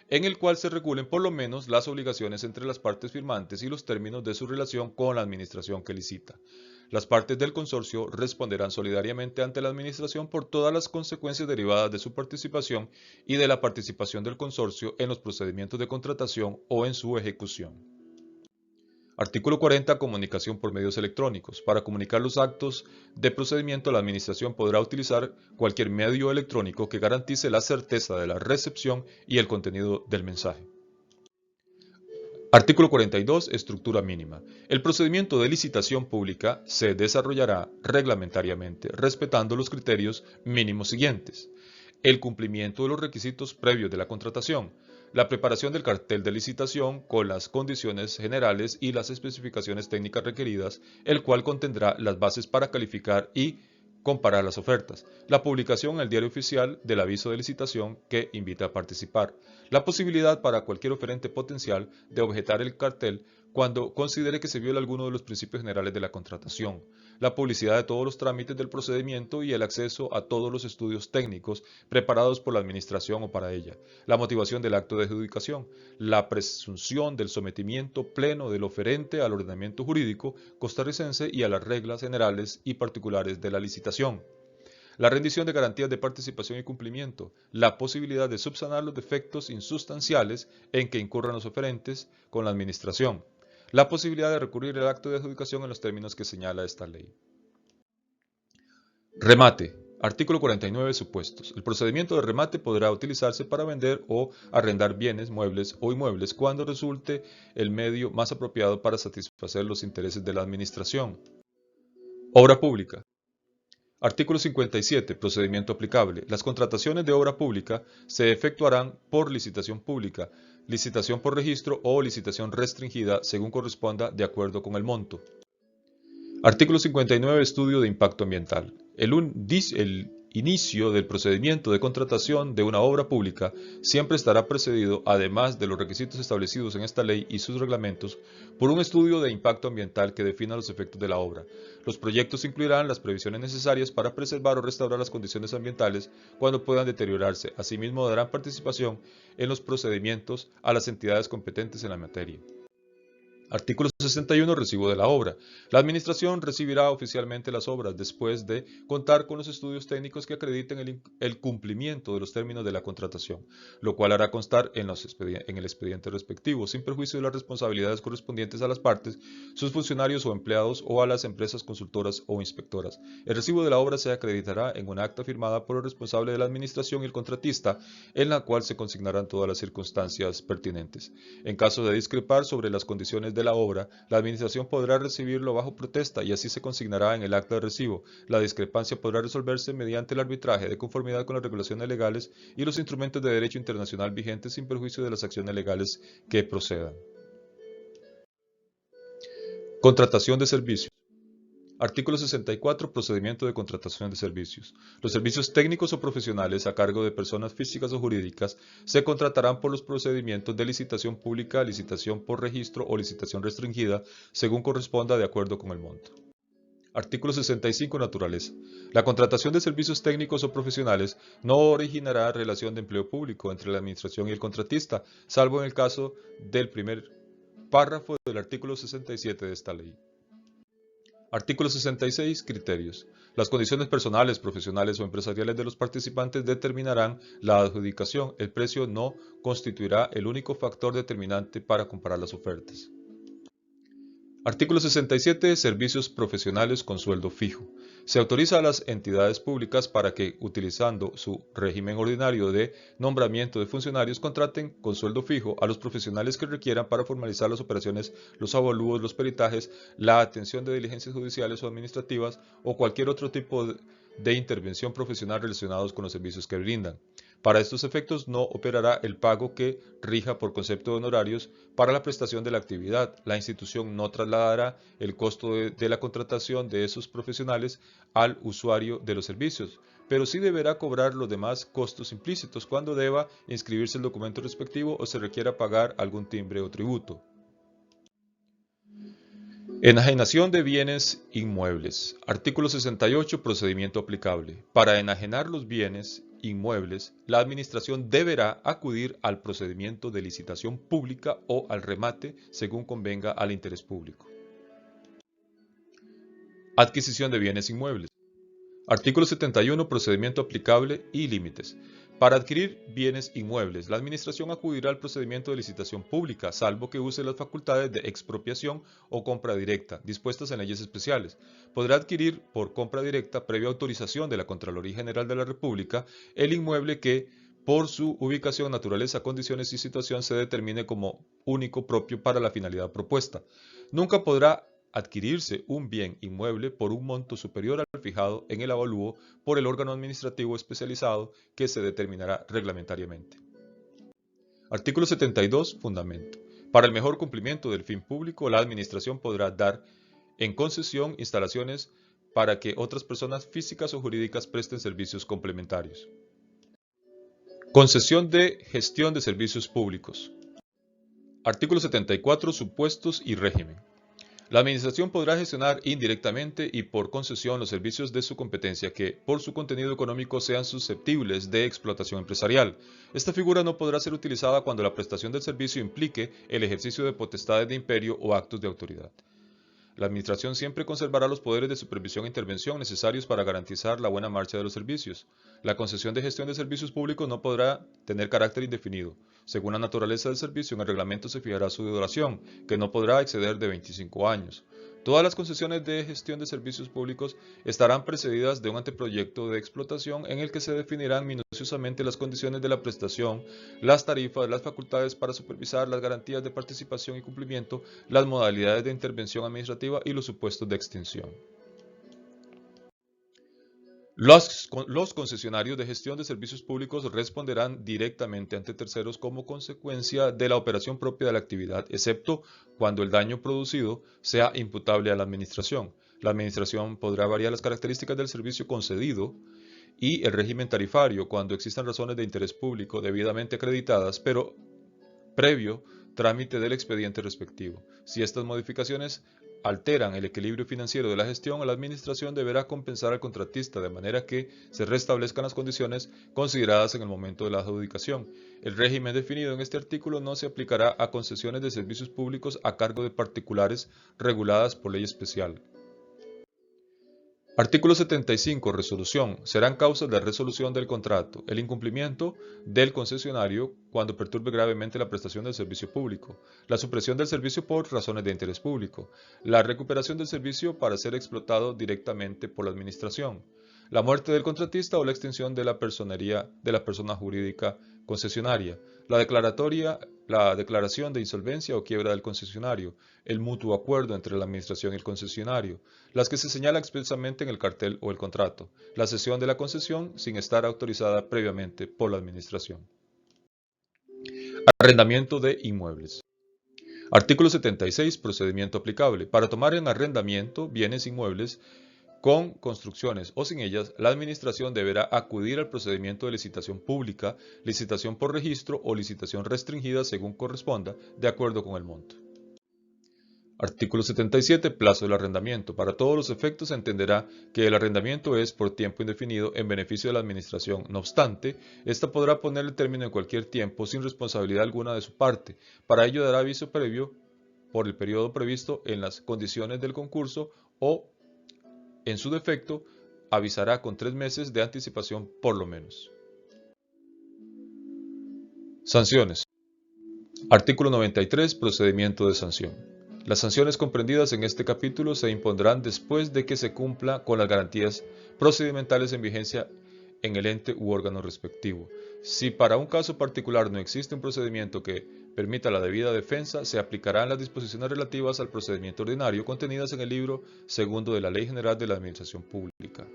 en el cual se regulen por lo menos las obligaciones entre las partes firmantes y los términos de su relación con la Administración que licita. Las partes del consorcio responderán solidariamente ante la Administración por todas las consecuencias derivadas de su participación y de la participación del consorcio en los procedimientos de contratación o en su ejecución. Artículo 40. Comunicación por medios electrónicos. Para comunicar los actos de procedimiento, la Administración podrá utilizar cualquier medio electrónico que garantice la certeza de la recepción y el contenido del mensaje. Artículo 42. Estructura mínima. El procedimiento de licitación pública se desarrollará reglamentariamente, respetando los criterios mínimos siguientes: el cumplimiento de los requisitos previos de la contratación, la preparación del cartel de licitación con las condiciones generales y las especificaciones técnicas requeridas, el cual contendrá las bases para calificar y comparar las ofertas, la publicación en el Diario Oficial del aviso de licitación que invita a participar, la posibilidad para cualquier oferente potencial de objetar el cartel cuando considere que se viola alguno de los principios generales de la contratación, la publicidad de todos los trámites del procedimiento y el acceso a todos los estudios técnicos preparados por la Administración o para ella, la motivación del acto de adjudicación, la presunción del sometimiento pleno del oferente al ordenamiento jurídico costarricense y a las reglas generales y particulares de la licitación, la rendición de garantías de participación y cumplimiento, la posibilidad de subsanar los defectos insustanciales en que incurran los oferentes con la Administración, la posibilidad de recurrir al acto de adjudicación en los términos que señala esta ley. Remate. Artículo 49. Supuestos. El procedimiento de remate podrá utilizarse para vender o arrendar bienes, muebles o inmuebles cuando resulte el medio más apropiado para satisfacer los intereses de la administración. Obra pública. Artículo 57. Procedimiento aplicable. Las contrataciones de obra pública se efectuarán por licitación pública, licitación por registro o licitación restringida según corresponda de acuerdo con el monto. Artículo 59. Estudio de impacto ambiental. El inicio del procedimiento de contratación de una obra pública siempre estará precedido, además de los requisitos establecidos en esta ley y sus reglamentos, por un estudio de impacto ambiental que defina los efectos de la obra. Los proyectos incluirán las previsiones necesarias para preservar o restaurar las condiciones ambientales cuando puedan deteriorarse. Asimismo, darán participación en los procedimientos a las entidades competentes en la materia. Artículo 61. Recibo de la obra. La Administración recibirá oficialmente las obras después de contar con los estudios técnicos que acrediten el cumplimiento de los términos de la contratación, lo cual hará constar en el expediente respectivo, sin perjuicio de las responsabilidades correspondientes a las partes, sus funcionarios o empleados o a las empresas consultoras o inspectoras. El recibo de la obra se acreditará en una acta firmada por el responsable de la Administración y el contratista, en la cual se consignarán todas las circunstancias pertinentes. En caso de discrepar sobre las condiciones de la obra, la Administración podrá recibirlo bajo protesta y así se consignará en el acta de recibo. La discrepancia podrá resolverse mediante el arbitraje de conformidad con las regulaciones legales y los instrumentos de derecho internacional vigentes sin perjuicio de las acciones legales que procedan. Contratación de servicios. Artículo 64. Procedimiento de contratación de servicios. Los servicios técnicos o profesionales a cargo de personas físicas o jurídicas se contratarán por los procedimientos de licitación pública, licitación por registro o licitación restringida, según corresponda de acuerdo con el monto. Artículo 65. Naturaleza. La contratación de servicios técnicos o profesionales no originará relación de empleo público entre la Administración y el contratista, salvo en el caso del primer párrafo del artículo 67 de esta ley. Artículo 66. Criterios. Las condiciones personales, profesionales o empresariales de los participantes determinarán la adjudicación. El precio no constituirá el único factor determinante para comparar las ofertas. Artículo 67. Servicios profesionales con sueldo fijo. Se autoriza a las entidades públicas para que, utilizando su régimen ordinario de nombramiento de funcionarios, contraten con sueldo fijo a los profesionales que requieran para formalizar las operaciones, los avalúos, los peritajes, la atención de diligencias judiciales o administrativas o cualquier otro tipo de intervención profesional relacionados con los servicios que brindan. Para estos efectos no operará el pago que rija por concepto de honorarios para la prestación de la actividad. La institución no trasladará el costo de la contratación de esos profesionales al usuario de los servicios, pero sí deberá cobrar los demás costos implícitos cuando deba inscribirse el documento respectivo o se requiera pagar algún timbre o tributo. Enajenación de bienes inmuebles. Artículo 68. Procedimiento aplicable. Para enajenar los bienes inmuebles, la Administración deberá acudir al procedimiento de licitación pública o al remate, según convenga al interés público. Adquisición de bienes inmuebles. Artículo 71. Procedimiento aplicable y límites. Para adquirir bienes inmuebles, la Administración acudirá al procedimiento de licitación pública, salvo que use las facultades de expropiación o compra directa, dispuestas en leyes especiales. Podrá adquirir por compra directa, previa autorización de la Contraloría General de la República, el inmueble que, por su ubicación, naturaleza, condiciones y situación, se determine como único propio para la finalidad propuesta. Nunca podrá adquirirse un bien inmueble por un monto superior al fijado en el avalúo por el órgano administrativo especializado que se determinará reglamentariamente. Artículo 72. Fundamento. Para el mejor cumplimiento del fin público, la Administración podrá dar en concesión instalaciones para que otras personas físicas o jurídicas presten servicios complementarios. Concesión de gestión de servicios públicos. Artículo 74. Supuestos y régimen. La Administración podrá gestionar indirectamente y por concesión los servicios de su competencia que, por su contenido económico, sean susceptibles de explotación empresarial. Esta figura no podrá ser utilizada cuando la prestación del servicio implique el ejercicio de potestades de imperio o actos de autoridad. La Administración siempre conservará los poderes de supervisión e intervención necesarios para garantizar la buena marcha de los servicios. La concesión de gestión de servicios públicos no podrá tener carácter indefinido. Según la naturaleza del servicio, en el reglamento se fijará su duración, que no podrá exceder de 25 años. Todas las concesiones de gestión de servicios públicos estarán precedidas de un anteproyecto de explotación en el que se definirán minuciosamente las condiciones de la prestación, las tarifas, las facultades para supervisar, las garantías de participación y cumplimiento, las modalidades de intervención administrativa y los supuestos de extinción. Los concesionarios de gestión de servicios públicos responderán directamente ante terceros como consecuencia de la operación propia de la actividad, excepto cuando el daño producido sea imputable a la Administración. La Administración podrá variar las características del servicio concedido y el régimen tarifario cuando existan razones de interés público debidamente acreditadas, pero previo trámite del expediente respectivo. Si estas modificaciones alteran el equilibrio financiero de la gestión, la Administración deberá compensar al contratista de manera que se restablezcan las condiciones consideradas en el momento de la adjudicación. El régimen definido en este artículo no se aplicará a concesiones de servicios públicos a cargo de particulares reguladas por ley especial. Artículo 75. Resolución. Serán causas de resolución del contrato el incumplimiento del concesionario cuando perturbe gravemente la prestación del servicio público, la supresión del servicio por razones de interés público, la recuperación del servicio para ser explotado directamente por la Administración, la muerte del contratista o la extinción de la personería de la persona jurídica concesionaria, la declaración de insolvencia o quiebra del concesionario, el mutuo acuerdo entre la Administración y el concesionario, las que se señala expresamente en el cartel o el contrato, la cesión de la concesión sin estar autorizada previamente por la Administración. Arrendamiento de inmuebles. Artículo 76. Procedimiento aplicable. Para tomar en arrendamiento bienes inmuebles con construcciones o sin ellas, la Administración deberá acudir al procedimiento de licitación pública, licitación por registro o licitación restringida según corresponda, de acuerdo con el monto. Artículo 77. Plazo del arrendamiento. Para todos los efectos se entenderá que el arrendamiento es por tiempo indefinido en beneficio de la Administración. No obstante, ésta podrá poner el término en cualquier tiempo sin responsabilidad alguna de su parte. Para ello dará aviso previo por el periodo previsto en las condiciones del concurso o, en su defecto, avisará con 3 meses de anticipación por lo menos. Sanciones. Artículo 93. Procedimiento de sanción. Las sanciones comprendidas en este capítulo se impondrán después de que se cumpla con las garantías procedimentales en vigencia en el ente u órgano respectivo. Si para un caso particular no existe un procedimiento que permita la debida defensa, se aplicarán las disposiciones relativas al procedimiento ordinario contenidas en el libro segundo de la Ley General de la Administración Pública.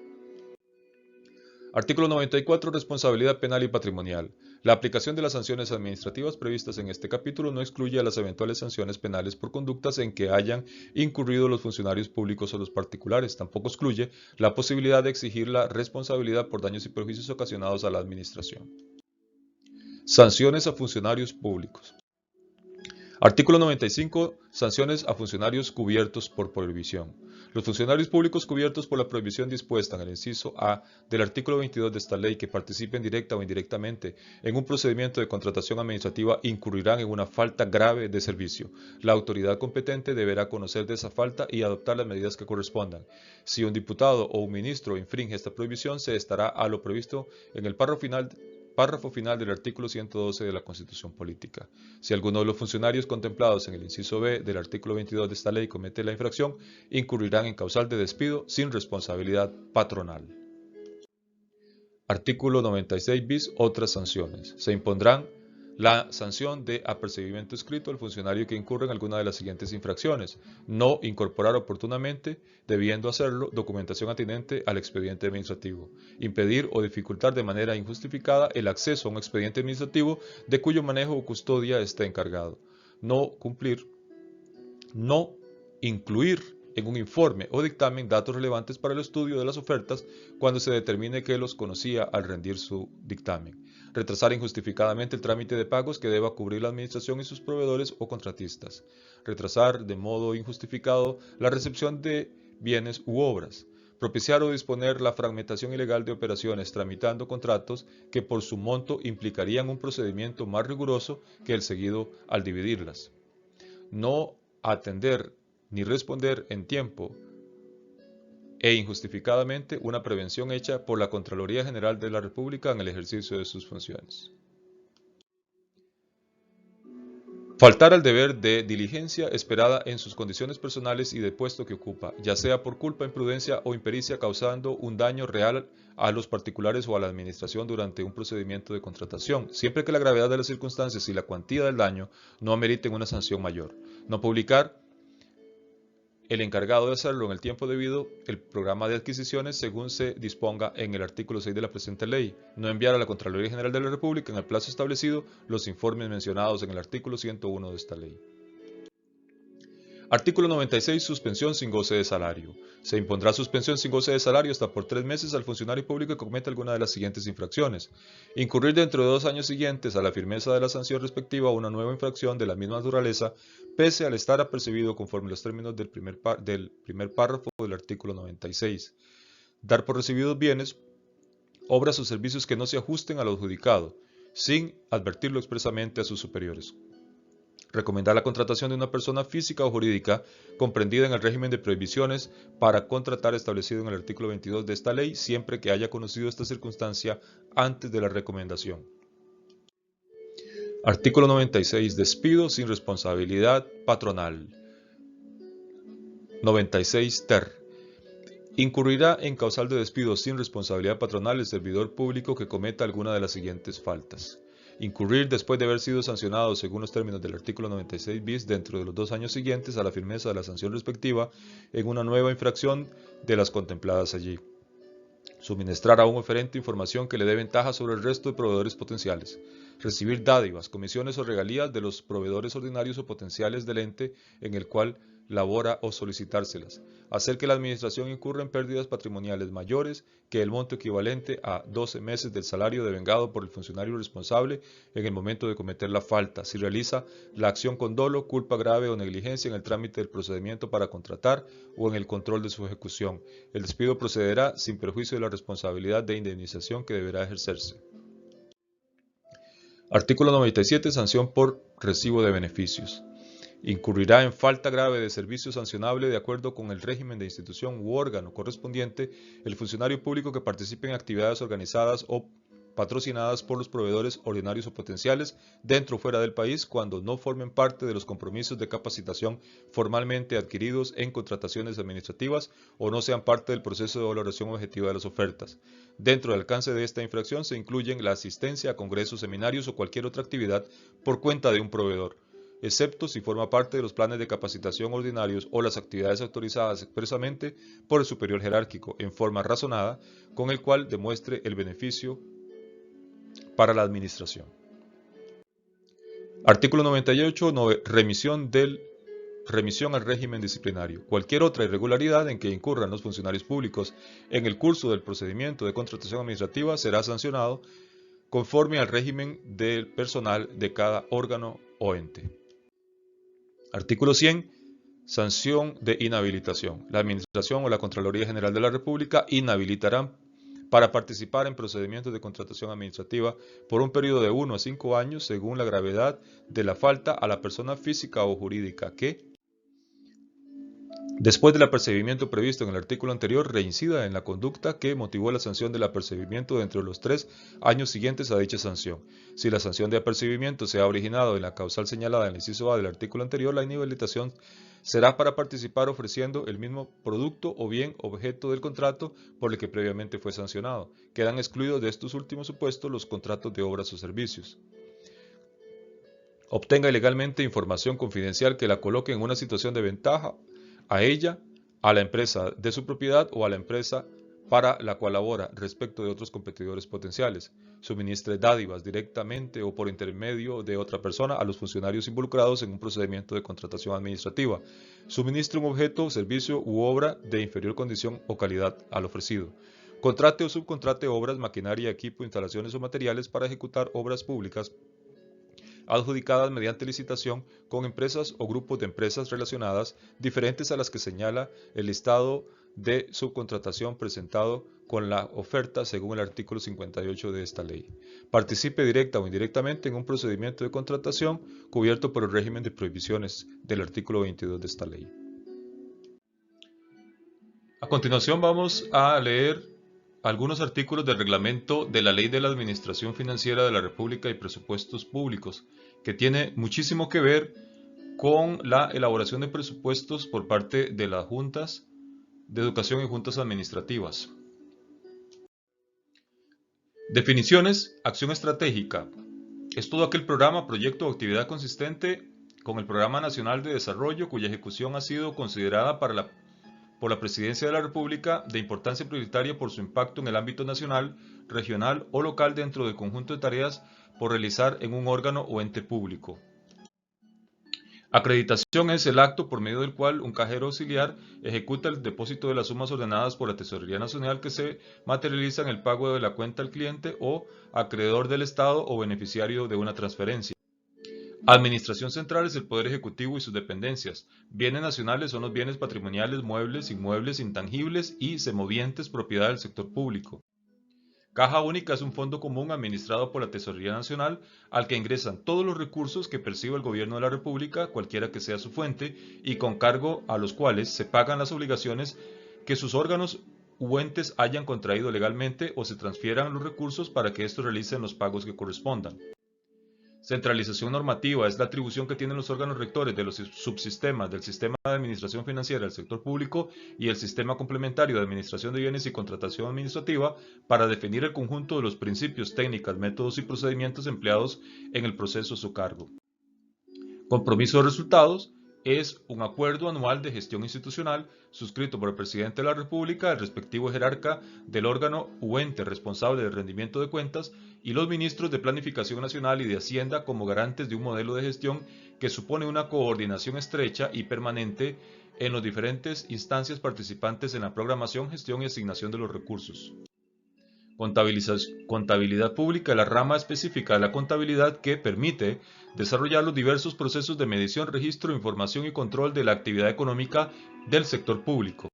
Artículo 94. Responsabilidad penal y patrimonial. La aplicación de las sanciones administrativas previstas en este capítulo no excluye a las eventuales sanciones penales por conductas en que hayan incurrido los funcionarios públicos o los particulares. Tampoco excluye la posibilidad de exigir la responsabilidad por daños y perjuicios ocasionados a la Administración. Sanciones a funcionarios públicos. Artículo 95. Sanciones a funcionarios cubiertos por prohibición. Los funcionarios públicos cubiertos por la prohibición dispuesta en el inciso A del artículo 22 de esta ley que participen directa o indirectamente en un procedimiento de contratación administrativa incurrirán en una falta grave de servicio. La autoridad competente deberá conocer de esa falta y adoptar las medidas que correspondan. Si un diputado o un ministro infringe esta prohibición, se estará a lo previsto en el párrafo final del artículo 112 de la Constitución Política. Si alguno de los funcionarios contemplados en el inciso B del artículo 22 de esta ley comete la infracción, incurrirán en causal de despido sin responsabilidad patronal. Artículo 96 bis. Otras sanciones. Se impondrán la sanción de apercibimiento escrito al funcionario que incurra en alguna de las siguientes infracciones: no incorporar oportunamente, debiendo hacerlo, documentación atinente al expediente administrativo; impedir o dificultar de manera injustificada el acceso a un expediente administrativo de cuyo manejo o custodia esté encargado; no incluir en un informe o dictamen datos relevantes para el estudio de las ofertas cuando se determine que los conocía al rendir su dictamen; retrasar injustificadamente el trámite de pagos que deba cubrir la Administración y sus proveedores o contratistas; retrasar de modo injustificado la recepción de bienes u obras; propiciar o disponer la fragmentación ilegal de operaciones tramitando contratos que por su monto implicarían un procedimiento más riguroso que el seguido al dividirlas; no atender ni responder en tiempo e injustificadamente una prevención hecha por la Contraloría General de la República en el ejercicio de sus funciones. Faltar al deber de diligencia esperada en sus condiciones personales y del puesto que ocupa, ya sea por culpa, imprudencia o impericia, causando un daño real a los particulares o a la administración durante un procedimiento de contratación, siempre que la gravedad de las circunstancias y la cuantía del daño no ameriten una sanción mayor. No publicar el encargado de hacerlo en el tiempo debido el programa de adquisiciones según se disponga en el artículo 6 de la presente ley. No enviar a la Contraloría General de la República en el plazo establecido los informes mencionados en el artículo 101 de esta ley. Artículo 96. Suspensión sin goce de salario. Se impondrá suspensión sin goce de salario hasta por 3 meses al funcionario público que cometa alguna de las siguientes infracciones. Incurrir dentro de 2 años siguientes a la firmeza de la sanción respectiva a una nueva infracción de la misma naturaleza, pese al estar apercibido conforme los términos del primer párrafo del artículo 96. Dar por recibidos bienes, obras o servicios que no se ajusten a lo adjudicado, sin advertirlo expresamente a sus superiores. Recomendar la contratación de una persona física o jurídica comprendida en el régimen de prohibiciones para contratar establecido en el artículo 22 de esta ley, siempre que haya conocido esta circunstancia antes de la recomendación. Artículo 96. Despido sin responsabilidad patronal. 96 ter. Incurrirá en causal de despido sin responsabilidad patronal el servidor público que cometa alguna de las siguientes faltas. Incurrir después de haber sido sancionado según los términos del artículo 96 bis dentro de los 2 años siguientes a la firmeza de la sanción respectiva en una nueva infracción de las contempladas allí. Suministrar a un oferente información que le dé ventaja sobre el resto de proveedores potenciales. Recibir dádivas, comisiones o regalías de los proveedores ordinarios o potenciales del ente en el cual labora o solicitárselas. Hacer que la administración incurra en pérdidas patrimoniales mayores que el monto equivalente a 12 meses del salario devengado por el funcionario responsable en el momento de cometer la falta, si realiza la acción con dolo, culpa grave o negligencia en el trámite del procedimiento para contratar o en el control de su ejecución. El despido procederá sin perjuicio de la responsabilidad de indemnización que deberá ejercerse. Artículo 97. Sanción por recibo de beneficios. Incurrirá en falta grave de servicio sancionable de acuerdo con el régimen de institución u órgano correspondiente el funcionario público que participe en actividades organizadas o patrocinadas por los proveedores ordinarios o potenciales dentro o fuera del país cuando no formen parte de los compromisos de capacitación formalmente adquiridos en contrataciones administrativas o no sean parte del proceso de valoración objetiva de las ofertas. Dentro del alcance de esta infracción se incluyen la asistencia a congresos, seminarios o cualquier otra actividad por cuenta de un proveedor, excepto si forma parte de los planes de capacitación ordinarios o las actividades autorizadas expresamente por el superior jerárquico en forma razonada, con el cual demuestre el beneficio para la administración. Artículo 98. Remisión al régimen disciplinario. Cualquier otra irregularidad en que incurran los funcionarios públicos en el curso del procedimiento de contratación administrativa será sancionado conforme al régimen del personal de cada órgano o ente. Artículo 100. Sanción de inhabilitación. La Administración o la Contraloría General de la República inhabilitarán para participar en procedimientos de contratación administrativa por un periodo de 1 a 5 años según la gravedad de la falta a la persona física o jurídica que, después del apercibimiento previsto en el artículo anterior, reincida en la conducta que motivó la sanción del apercibimiento dentro de los 3 años siguientes a dicha sanción. Si la sanción de apercibimiento se ha originado en la causal señalada en el inciso A del artículo anterior, la inhabilitación será para participar ofreciendo el mismo producto o bien objeto del contrato por el que previamente fue sancionado. Quedan excluidos de estos últimos supuestos los contratos de obras o servicios. Obtenga ilegalmente información confidencial que la coloque en una situación de ventaja a ella, a la empresa de su propiedad o a la empresa para la cual labora respecto de otros competidores potenciales. Suministre dádivas directamente o por intermedio de otra persona a los funcionarios involucrados en un procedimiento de contratación administrativa. Suministre un objeto, servicio u obra de inferior condición o calidad al ofrecido. Contrate o subcontrate obras, maquinaria, equipo, instalaciones o materiales para ejecutar obras públicas adjudicadas mediante licitación con empresas o grupos de empresas relacionadas diferentes a las que señala el listado de subcontratación presentado con la oferta según el artículo 58 de esta ley. Participe directa o indirectamente en un procedimiento de contratación cubierto por el régimen de prohibiciones del artículo 22 de esta ley. A continuación vamos a leer algunos artículos del reglamento de la Ley de la Administración Financiera de la República y Presupuestos Públicos, que tiene muchísimo que ver con la elaboración de presupuestos por parte de las juntas de educación y juntas administrativas. Definiciones: acción estratégica. Es todo aquel programa, proyecto o actividad consistente con el Programa Nacional de Desarrollo cuya ejecución ha sido considerada por la Presidencia de la República de importancia prioritaria por su impacto en el ámbito nacional, regional o local dentro del conjunto de tareas por realizar en un órgano o ente público. Acreditación es el acto por medio del cual un cajero auxiliar ejecuta el depósito de las sumas ordenadas por la Tesorería Nacional que se materializa en el pago de la cuenta al cliente o acreedor del Estado o beneficiario de una transferencia. Administración central es el Poder Ejecutivo y sus dependencias. Bienes nacionales son los bienes patrimoniales, muebles, inmuebles, intangibles y semovientes propiedad del sector público. Caja Única es un fondo común administrado por la Tesorería Nacional al que ingresan todos los recursos que percibe el Gobierno de la República, cualquiera que sea su fuente, y con cargo a los cuales se pagan las obligaciones que sus órganos u entes hayan contraído legalmente o se transfieran los recursos para que estos realicen los pagos que correspondan. Centralización normativa es la atribución que tienen los órganos rectores de los subsistemas del Sistema de Administración Financiera del Sector Público y el Sistema Complementario de Administración de Bienes y Contratación Administrativa para definir el conjunto de los principios, técnicas, métodos y procedimientos empleados en el proceso a su cargo. Compromiso de resultados es un acuerdo anual de gestión institucional suscrito por el Presidente de la República, el respectivo jerarca del órgano u ente responsable del rendimiento de cuentas y los ministros de Planificación Nacional y de Hacienda como garantes de un modelo de gestión que supone una coordinación estrecha y permanente en las diferentes instancias participantes en la programación, gestión y asignación de los recursos. Contabilidad pública es la rama específica de la contabilidad que permite desarrollar los diversos procesos de medición, registro, información y control de la actividad económica del sector público.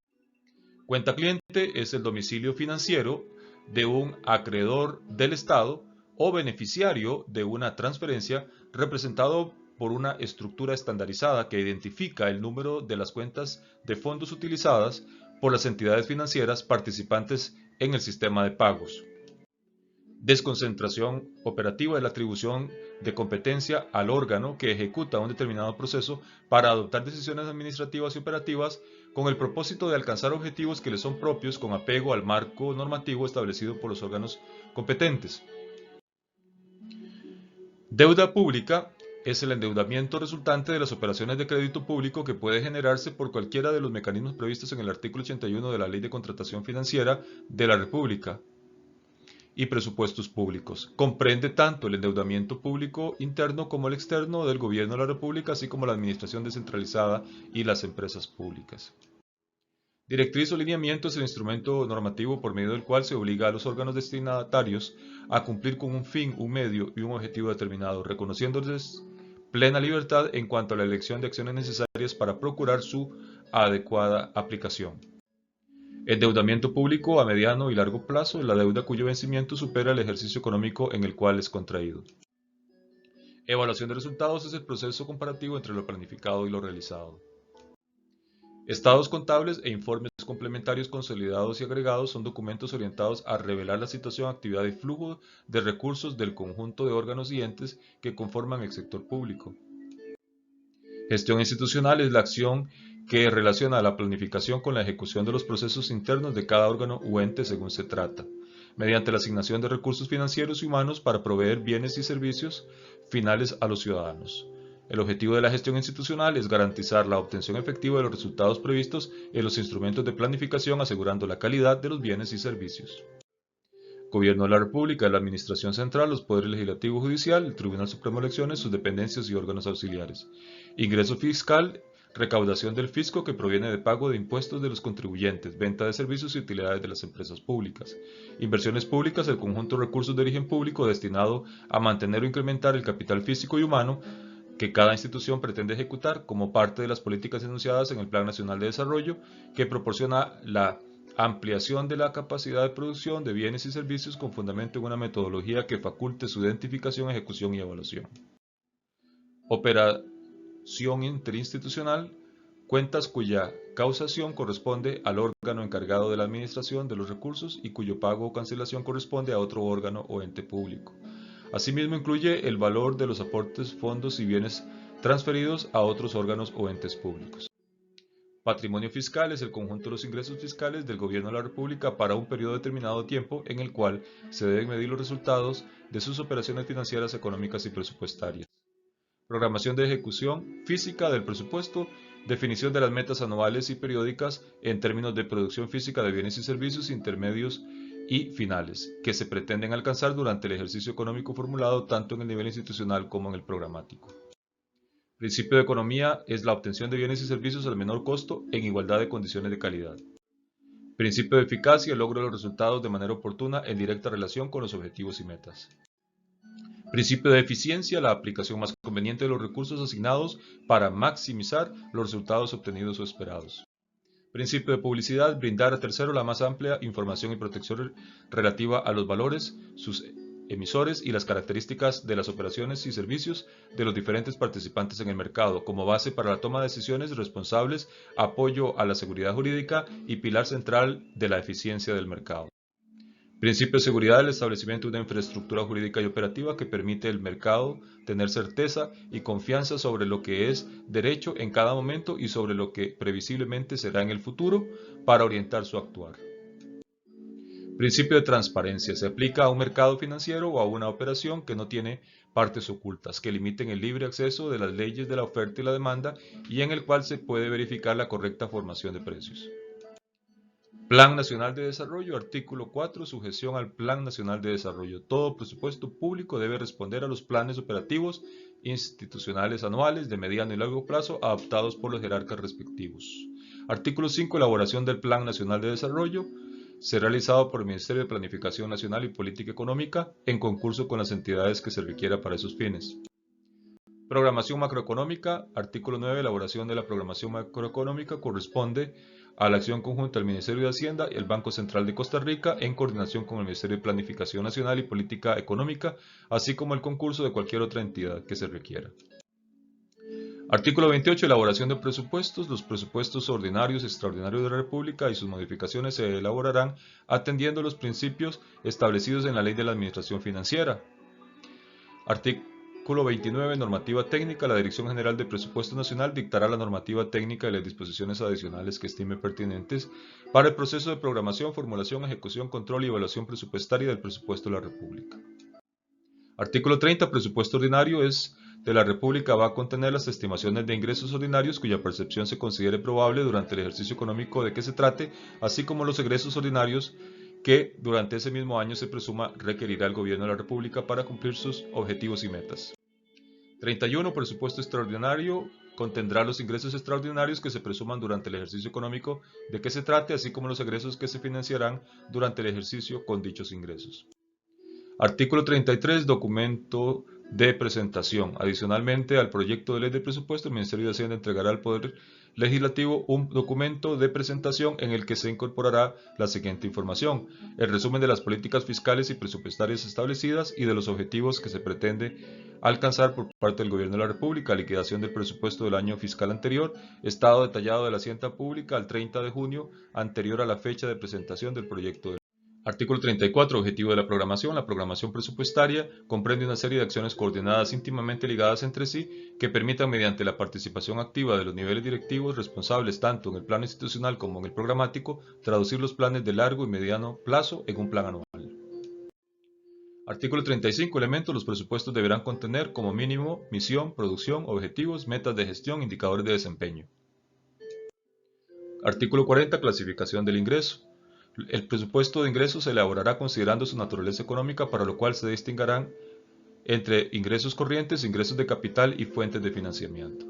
Cuenta cliente es el domicilio financiero de un acreedor del Estado o beneficiario de una transferencia representado por una estructura estandarizada que identifica el número de las cuentas de fondos utilizadas por las entidades financieras participantes en el sistema de pagos. Desconcentración operativa es la atribución de competencia al órgano que ejecuta un determinado proceso para adoptar decisiones administrativas y operativas con el propósito de alcanzar objetivos que le son propios con apego al marco normativo establecido por los órganos competentes. Deuda pública es el endeudamiento resultante de las operaciones de crédito público que puede generarse por cualquiera de los mecanismos previstos en el artículo 81 de la Ley de Contratación Financiera de la República y Presupuestos Públicos. Comprende tanto el endeudamiento público interno como el externo del Gobierno de la República, así como la administración descentralizada y las empresas públicas. Directriz o lineamiento es el instrumento normativo por medio del cual se obliga a los órganos destinatarios a cumplir con un fin, un medio y un objetivo determinado, reconociéndoles plena libertad en cuanto a la elección de acciones necesarias para procurar su adecuada aplicación. Endeudamiento público a mediano y largo plazo es la deuda cuyo vencimiento supera el ejercicio económico en el cual es contraído. Evaluación de resultados es el proceso comparativo entre lo planificado y lo realizado. Estados contables e informes complementarios consolidados y agregados son documentos orientados a revelar la situación, actividad y flujo de recursos del conjunto de órganos y entes que conforman el sector público. Gestión institucional es la acción que relaciona la planificación con la ejecución de los procesos internos de cada órgano u ente según se trata, mediante la asignación de recursos financieros y humanos para proveer bienes y servicios finales a los ciudadanos. El objetivo de la gestión institucional es garantizar la obtención efectiva de los resultados previstos en los instrumentos de planificación, asegurando la calidad de los bienes y servicios. Gobierno de la República, la Administración Central, los Poderes Legislativo y Judicial, el Tribunal Supremo de Elecciones, sus dependencias y órganos auxiliares. Ingreso fiscal, recaudación del fisco que proviene de pago de impuestos de los contribuyentes, venta de servicios y utilidades de las empresas públicas. Inversiones públicas, el conjunto de recursos de origen público destinado a mantener o incrementar el capital físico y humano que cada institución pretende ejecutar como parte de las políticas enunciadas en el Plan Nacional de Desarrollo, que proporciona la ampliación de la capacidad de producción de bienes y servicios con fundamento en una metodología que faculte su identificación, ejecución y evaluación. Operación interinstitucional, cuentas cuya causación corresponde al órgano encargado de la administración de los recursos y cuyo pago o cancelación corresponde a otro órgano o ente público. Asimismo, incluye el valor de los aportes, fondos y bienes transferidos a otros órganos o entes públicos. Patrimonio fiscal es el conjunto de los ingresos fiscales del Gobierno de la República para un periodo determinado de tiempo en el cual se deben medir los resultados de sus operaciones financieras, económicas y presupuestarias. Programación de ejecución física del presupuesto, definición de las metas anuales y periódicas en términos de producción física de bienes y servicios intermedios y finales, que se pretenden alcanzar durante el ejercicio económico formulado tanto en el nivel institucional como en el programático. Principio de economía es la obtención de bienes y servicios al menor costo en igualdad de condiciones de calidad. Principio de eficacia, el logro de los resultados de manera oportuna en directa relación con los objetivos y metas. Principio de eficiencia, la aplicación más conveniente de los recursos asignados para maximizar los resultados obtenidos o esperados. Principio de publicidad, brindar a terceros la más amplia información y protección relativa a los valores, sus emisores y las características de las operaciones y servicios de los diferentes participantes en el mercado, como base para la toma de decisiones responsables, apoyo a la seguridad jurídica y pilar central de la eficiencia del mercado. Principio de seguridad, el establecimiento de una infraestructura jurídica y operativa que permite al mercado tener certeza y confianza sobre lo que es derecho en cada momento y sobre lo que previsiblemente será en el futuro para orientar su actuar. Principio de transparencia, se aplica a un mercado financiero o a una operación que no tiene partes ocultas, que limiten el libre acceso de las leyes de la oferta y la demanda y en el cual se puede verificar la correcta formación de precios. Plan Nacional de Desarrollo, artículo 4, sujeción al Plan Nacional de Desarrollo. Todo presupuesto público debe responder a los planes operativos institucionales anuales de mediano y largo plazo adoptados por los jerarcas respectivos. Artículo 5, elaboración del Plan Nacional de Desarrollo. Será realizado por el Ministerio de Planificación Nacional y Política Económica en concurso con las entidades que se requiera para esos fines. Programación macroeconómica, artículo 9, elaboración de la programación macroeconómica corresponde a la acción conjunta del Ministerio de Hacienda y el Banco Central de Costa Rica en coordinación con el Ministerio de Planificación Nacional y Política Económica, así como el concurso de cualquier otra entidad que se requiera. Artículo 28. Elaboración de presupuestos. Los presupuestos ordinarios y extraordinarios de la República y sus modificaciones se elaborarán atendiendo los principios establecidos en la Ley de la Administración Financiera. Artículo 29. Normativa técnica. La Dirección General de Presupuesto Nacional dictará la normativa técnica y las disposiciones adicionales que estime pertinentes para el proceso de programación, formulación, ejecución, control y evaluación presupuestaria del presupuesto de la República. Artículo 30. Presupuesto ordinario de la República va a contener las estimaciones de ingresos ordinarios cuya percepción se considere probable durante el ejercicio económico de que se trate, así como los egresos ordinarios que durante ese mismo año se presuma requerirá el Gobierno de la República para cumplir sus objetivos y metas. 31. Presupuesto extraordinario contendrá los ingresos extraordinarios que se presuman durante el ejercicio económico de que se trate, así como los egresos que se financiarán durante el ejercicio con dichos ingresos. Artículo 33. Documento de presentación. Adicionalmente al proyecto de ley de presupuesto, el Ministerio de Hacienda entregará al Poder Legislativo un documento de presentación en el que se incorporará la siguiente información: el resumen de las políticas fiscales y presupuestarias establecidas y de los objetivos que se pretende alcanzar por parte del Gobierno de la República, liquidación del presupuesto del año fiscal anterior, estado detallado de la hacienda pública al 30 de junio anterior a la fecha de presentación del proyecto de ley. Artículo 34. Objetivo de la programación. La programación presupuestaria comprende una serie de acciones coordinadas íntimamente ligadas entre sí que permitan, mediante la participación activa de los niveles directivos responsables tanto en el plano institucional como en el programático, traducir los planes de largo y mediano plazo en un plan anual. Artículo 35. Elementos. Los presupuestos deberán contener como mínimo misión, producción, objetivos, metas de gestión, indicadores de desempeño. Artículo 40. Clasificación del ingreso. El presupuesto de ingresos se elaborará considerando su naturaleza económica, para lo cual se distinguirán entre ingresos corrientes, ingresos de capital y fuentes de financiamiento.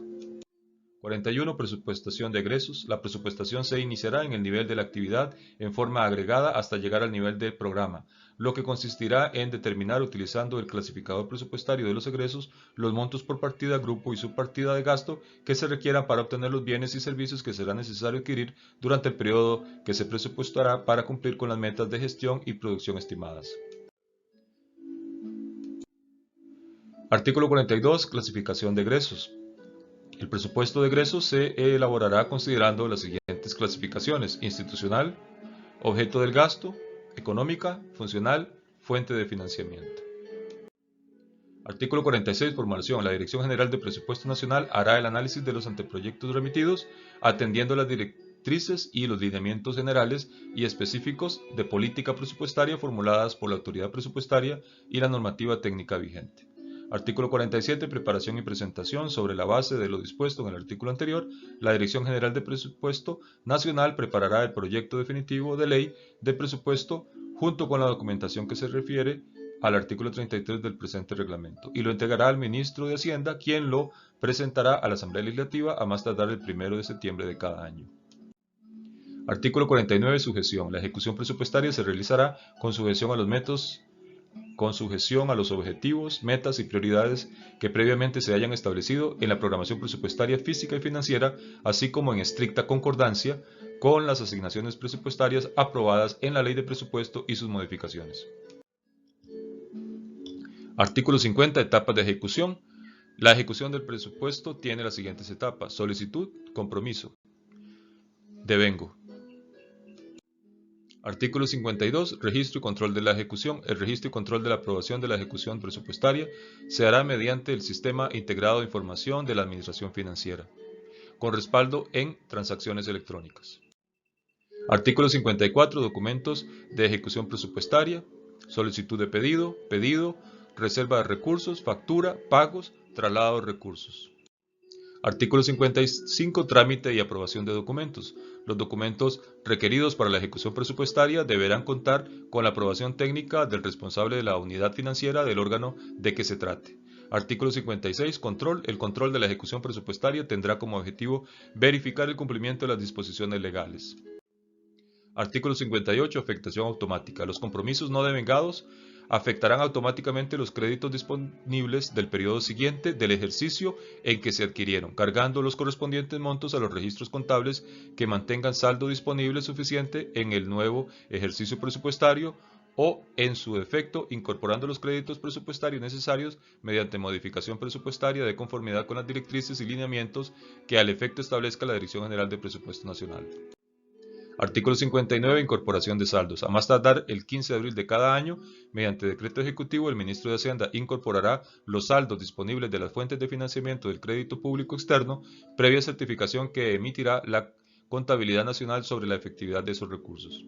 41. Presupuestación de egresos. La presupuestación se iniciará en el nivel de la actividad en forma agregada hasta llegar al nivel del programa, lo que consistirá en determinar, utilizando el clasificador presupuestario de los egresos, los montos por partida, grupo y subpartida de gasto que se requieran para obtener los bienes y servicios que será necesario adquirir durante el periodo que se presupuestará para cumplir con las metas de gestión y producción estimadas. Artículo 42. Clasificación de egresos. El presupuesto de egresos se elaborará considerando las siguientes clasificaciones: institucional, objeto del gasto, económica, funcional, fuente de financiamiento. Artículo 46. Formulación. La Dirección General de Presupuesto Nacional hará el análisis de los anteproyectos remitidos, atendiendo las directrices y los lineamientos generales y específicos de política presupuestaria formuladas por la autoridad presupuestaria y la normativa técnica vigente. Artículo 47. Preparación y presentación. Sobre la base de lo dispuesto en el artículo anterior, la Dirección General de Presupuesto Nacional preparará el proyecto definitivo de ley de presupuesto junto con la documentación que se refiere al artículo 33 del presente reglamento y lo entregará al ministro de Hacienda, quien lo presentará a la Asamblea Legislativa a más tardar el 1 de septiembre de cada año. Artículo 49. Sujeción. La ejecución presupuestaria se realizará con sujeción a los métodos, con sujeción a los objetivos, metas y prioridades que previamente se hayan establecido en la programación presupuestaria física y financiera, así como en estricta concordancia con las asignaciones presupuestarias aprobadas en la Ley de Presupuesto y sus modificaciones. Artículo 50. Etapas de ejecución. La ejecución del presupuesto tiene las siguientes etapas: solicitud, compromiso, devengo. Artículo 52. Registro y control de la ejecución. El registro y control de la aprobación de la ejecución presupuestaria se hará mediante el Sistema Integrado de Información de la Administración Financiera, con respaldo en transacciones electrónicas. Artículo 54. Documentos de ejecución presupuestaria. Solicitud de pedido, reserva de recursos, factura, pagos, traslado de recursos. Artículo 55. Trámite y aprobación de documentos. Los documentos requeridos para la ejecución presupuestaria deberán contar con la aprobación técnica del responsable de la unidad financiera del órgano de que se trate. Artículo 56. Control. El control de la ejecución presupuestaria tendrá como objetivo verificar el cumplimiento de las disposiciones legales. Artículo 58. Afectación automática. Los compromisos no devengados afectarán automáticamente los créditos disponibles del periodo siguiente del ejercicio en que se adquirieron, cargando los correspondientes montos a los registros contables que mantengan saldo disponible suficiente en el nuevo ejercicio presupuestario o, en su defecto, incorporando los créditos presupuestarios necesarios mediante modificación presupuestaria de conformidad con las directrices y lineamientos que al efecto establezca la Dirección General de Presupuesto Nacional. Artículo 59. Incorporación de saldos. A más tardar el 15 de abril de cada año, mediante decreto ejecutivo, el ministro de Hacienda incorporará los saldos disponibles de las fuentes de financiamiento del crédito público externo, previa certificación que emitirá la Contabilidad Nacional sobre la efectividad de esos recursos.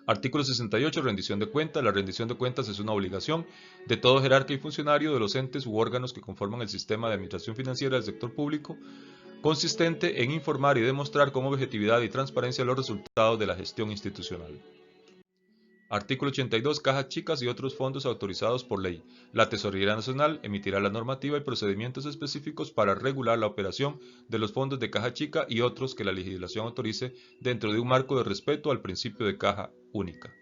Artículo 68. Rendición de cuentas. La rendición de cuentas es una obligación de todo jerarca y funcionario de los entes u órganos que conforman el sistema de administración financiera del sector público, consistente en informar y demostrar con objetividad y transparencia los resultados de la gestión institucional. Artículo 82. Cajas chicas y otros fondos autorizados por ley. La Tesorería Nacional emitirá la normativa y procedimientos específicos para regular la operación de los fondos de caja chica y otros que la legislación autorice dentro de un marco de respeto al principio de caja única.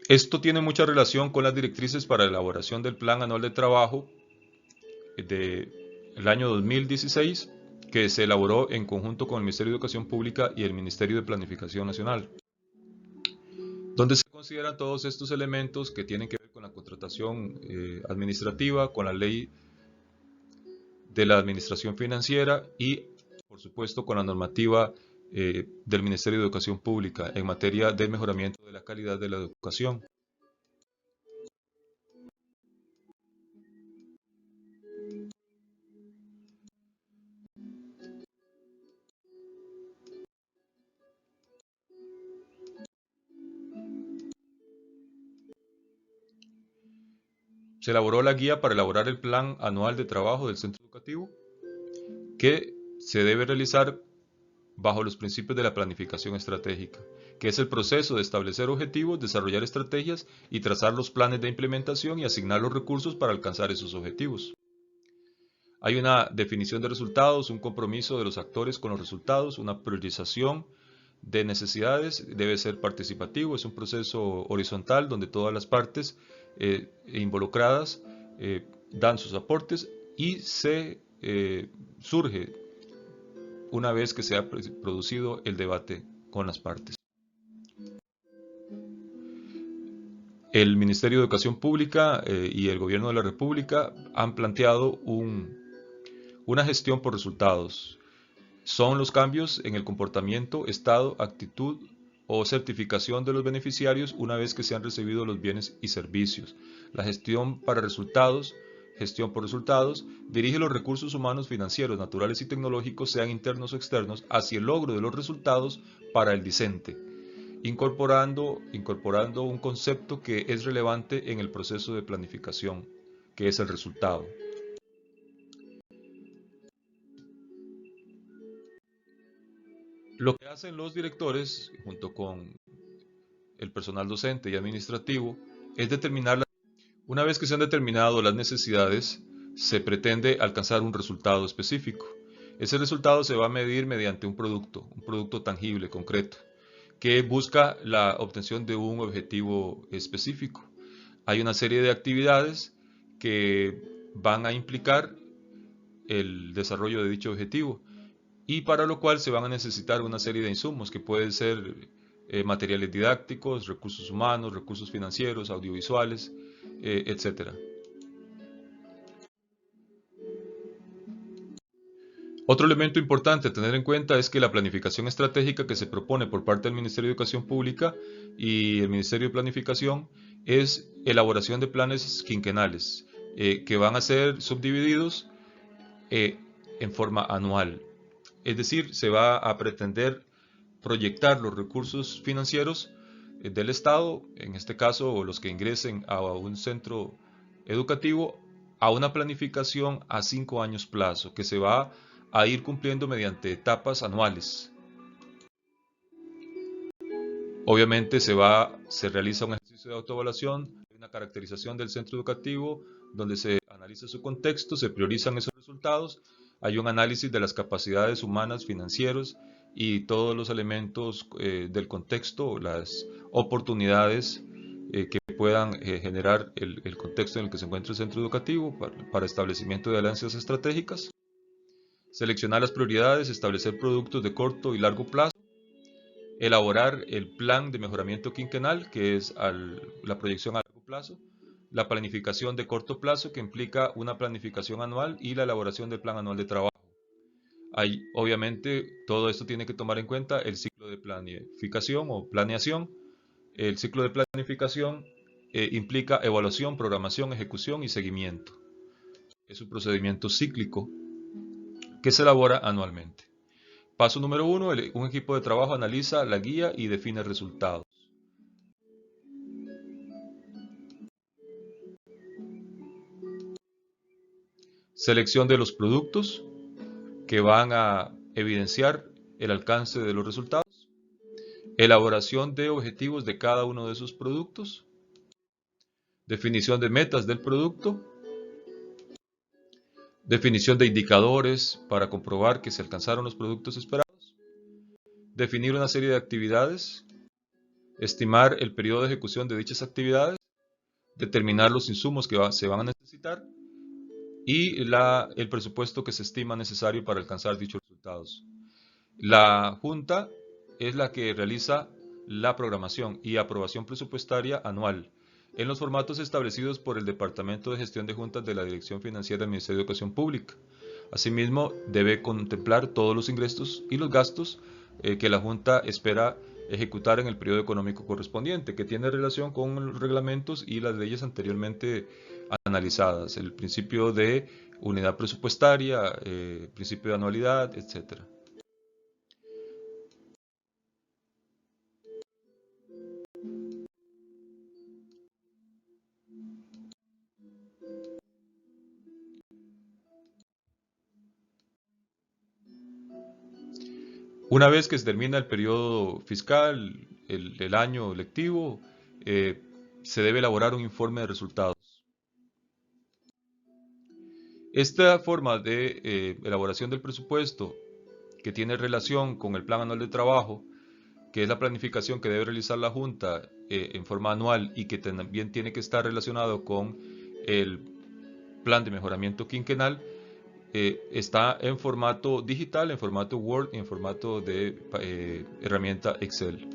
Esto tiene mucha relación con las directrices para la elaboración del Plan Anual de Trabajo del año 2016, que se elaboró en conjunto con el Ministerio de Educación Pública y el Ministerio de Planificación Nacional, donde se consideran todos estos elementos que tienen que ver con la contratación administrativa, con la ley de la administración financiera y, por supuesto, con la normativa del Ministerio de Educación Pública en materia de mejoramiento de la calidad de la educación. Se elaboró la guía para elaborar el plan anual de trabajo del centro educativo, que se debe realizar bajo los principios de la planificación estratégica, que es el proceso de establecer objetivos, desarrollar estrategias y trazar los planes de implementación y asignar los recursos para alcanzar esos objetivos. Hay una definición de resultados, un compromiso de los actores con los resultados, una priorización de necesidades, debe ser participativo, es un proceso horizontal donde todas las partes involucradas dan sus aportes y se surge una vez que se ha producido el debate con las partes. El Ministerio de Educación Pública y el Gobierno de la República han planteado una gestión por resultados. Son los cambios en el comportamiento, estado, actitud o certificación de los beneficiarios una vez que se han recibido los bienes y servicios. La gestión por resultados, dirige los recursos humanos, financieros, naturales y tecnológicos, sean internos o externos, hacia el logro de los resultados para el discente, incorporando un concepto que es relevante en el proceso de planificación, que es el resultado. Lo que hacen los directores, junto con el personal docente y administrativo, es una vez que se han determinado las necesidades, se pretende alcanzar un resultado específico. Ese resultado se va a medir mediante un producto tangible, concreto, que busca la obtención de un objetivo específico. Hay una serie de actividades que van a implicar el desarrollo de dicho objetivo y para lo cual se van a necesitar una serie de insumos que pueden ser materiales didácticos, recursos humanos, recursos financieros, audiovisuales, etc. Otro elemento importante a tener en cuenta es que la planificación estratégica que se propone por parte del Ministerio de Educación Pública y el Ministerio de Planificación es elaboración de planes quinquenales que van a ser subdivididos en forma anual. Es decir, se va a pretender proyectar los recursos financieros del Estado, en este caso los que ingresen a un centro educativo, a una planificación a 5 años plazo, que se va a ir cumpliendo mediante etapas anuales. Obviamente se realiza un ejercicio de autoevaluación, una caracterización del centro educativo, donde se analiza su contexto, se priorizan esos resultados, hay un análisis de las capacidades humanas, financieros y todos los elementos del contexto, las oportunidades que puedan generar el contexto en el que se encuentra el centro educativo para establecimiento de alianzas estratégicas, seleccionar las prioridades, establecer productos de corto y largo plazo, elaborar el plan de mejoramiento quinquenal, que es la proyección a largo plazo, la planificación de corto plazo, que implica una planificación anual, y la elaboración del plan anual de trabajo. Obviamente, todo esto tiene que tomar en cuenta el ciclo de planificación o planeación. El ciclo de planificación implica evaluación, programación, ejecución y seguimiento. Es un procedimiento cíclico que se elabora anualmente. Paso número 1, un equipo de trabajo analiza la guía y define resultados. Selección de los productos que van a evidenciar el alcance de los resultados. Elaboración de objetivos de cada uno de esos productos. Definición de metas del producto. Definición de indicadores para comprobar que se alcanzaron los productos esperados. Definir una serie de actividades. Estimar el periodo de ejecución de dichas actividades. Determinar los insumos que se van a necesitar. Y el presupuesto que se estima necesario para alcanzar dichos resultados. La Junta es la que realiza la programación y aprobación presupuestaria anual en los formatos establecidos por el Departamento de Gestión de Juntas de la Dirección Financiera del Ministerio de Educación Pública. Asimismo, debe contemplar todos los ingresos y los gastos que la Junta espera ejecutar en el periodo económico correspondiente, que tiene relación con los reglamentos y las leyes anteriormente analizadas, el principio de unidad presupuestaria, principio de anualidad, etc. Una vez que se termina el periodo fiscal, el año lectivo, se debe elaborar un informe de resultados. Esta forma de elaboración del presupuesto, que tiene relación con el plan anual de trabajo, que es la planificación que debe realizar la Junta en forma anual y que también tiene que estar relacionado con el plan de mejoramiento quinquenal, está en formato digital, en formato Word y en formato de herramienta Excel.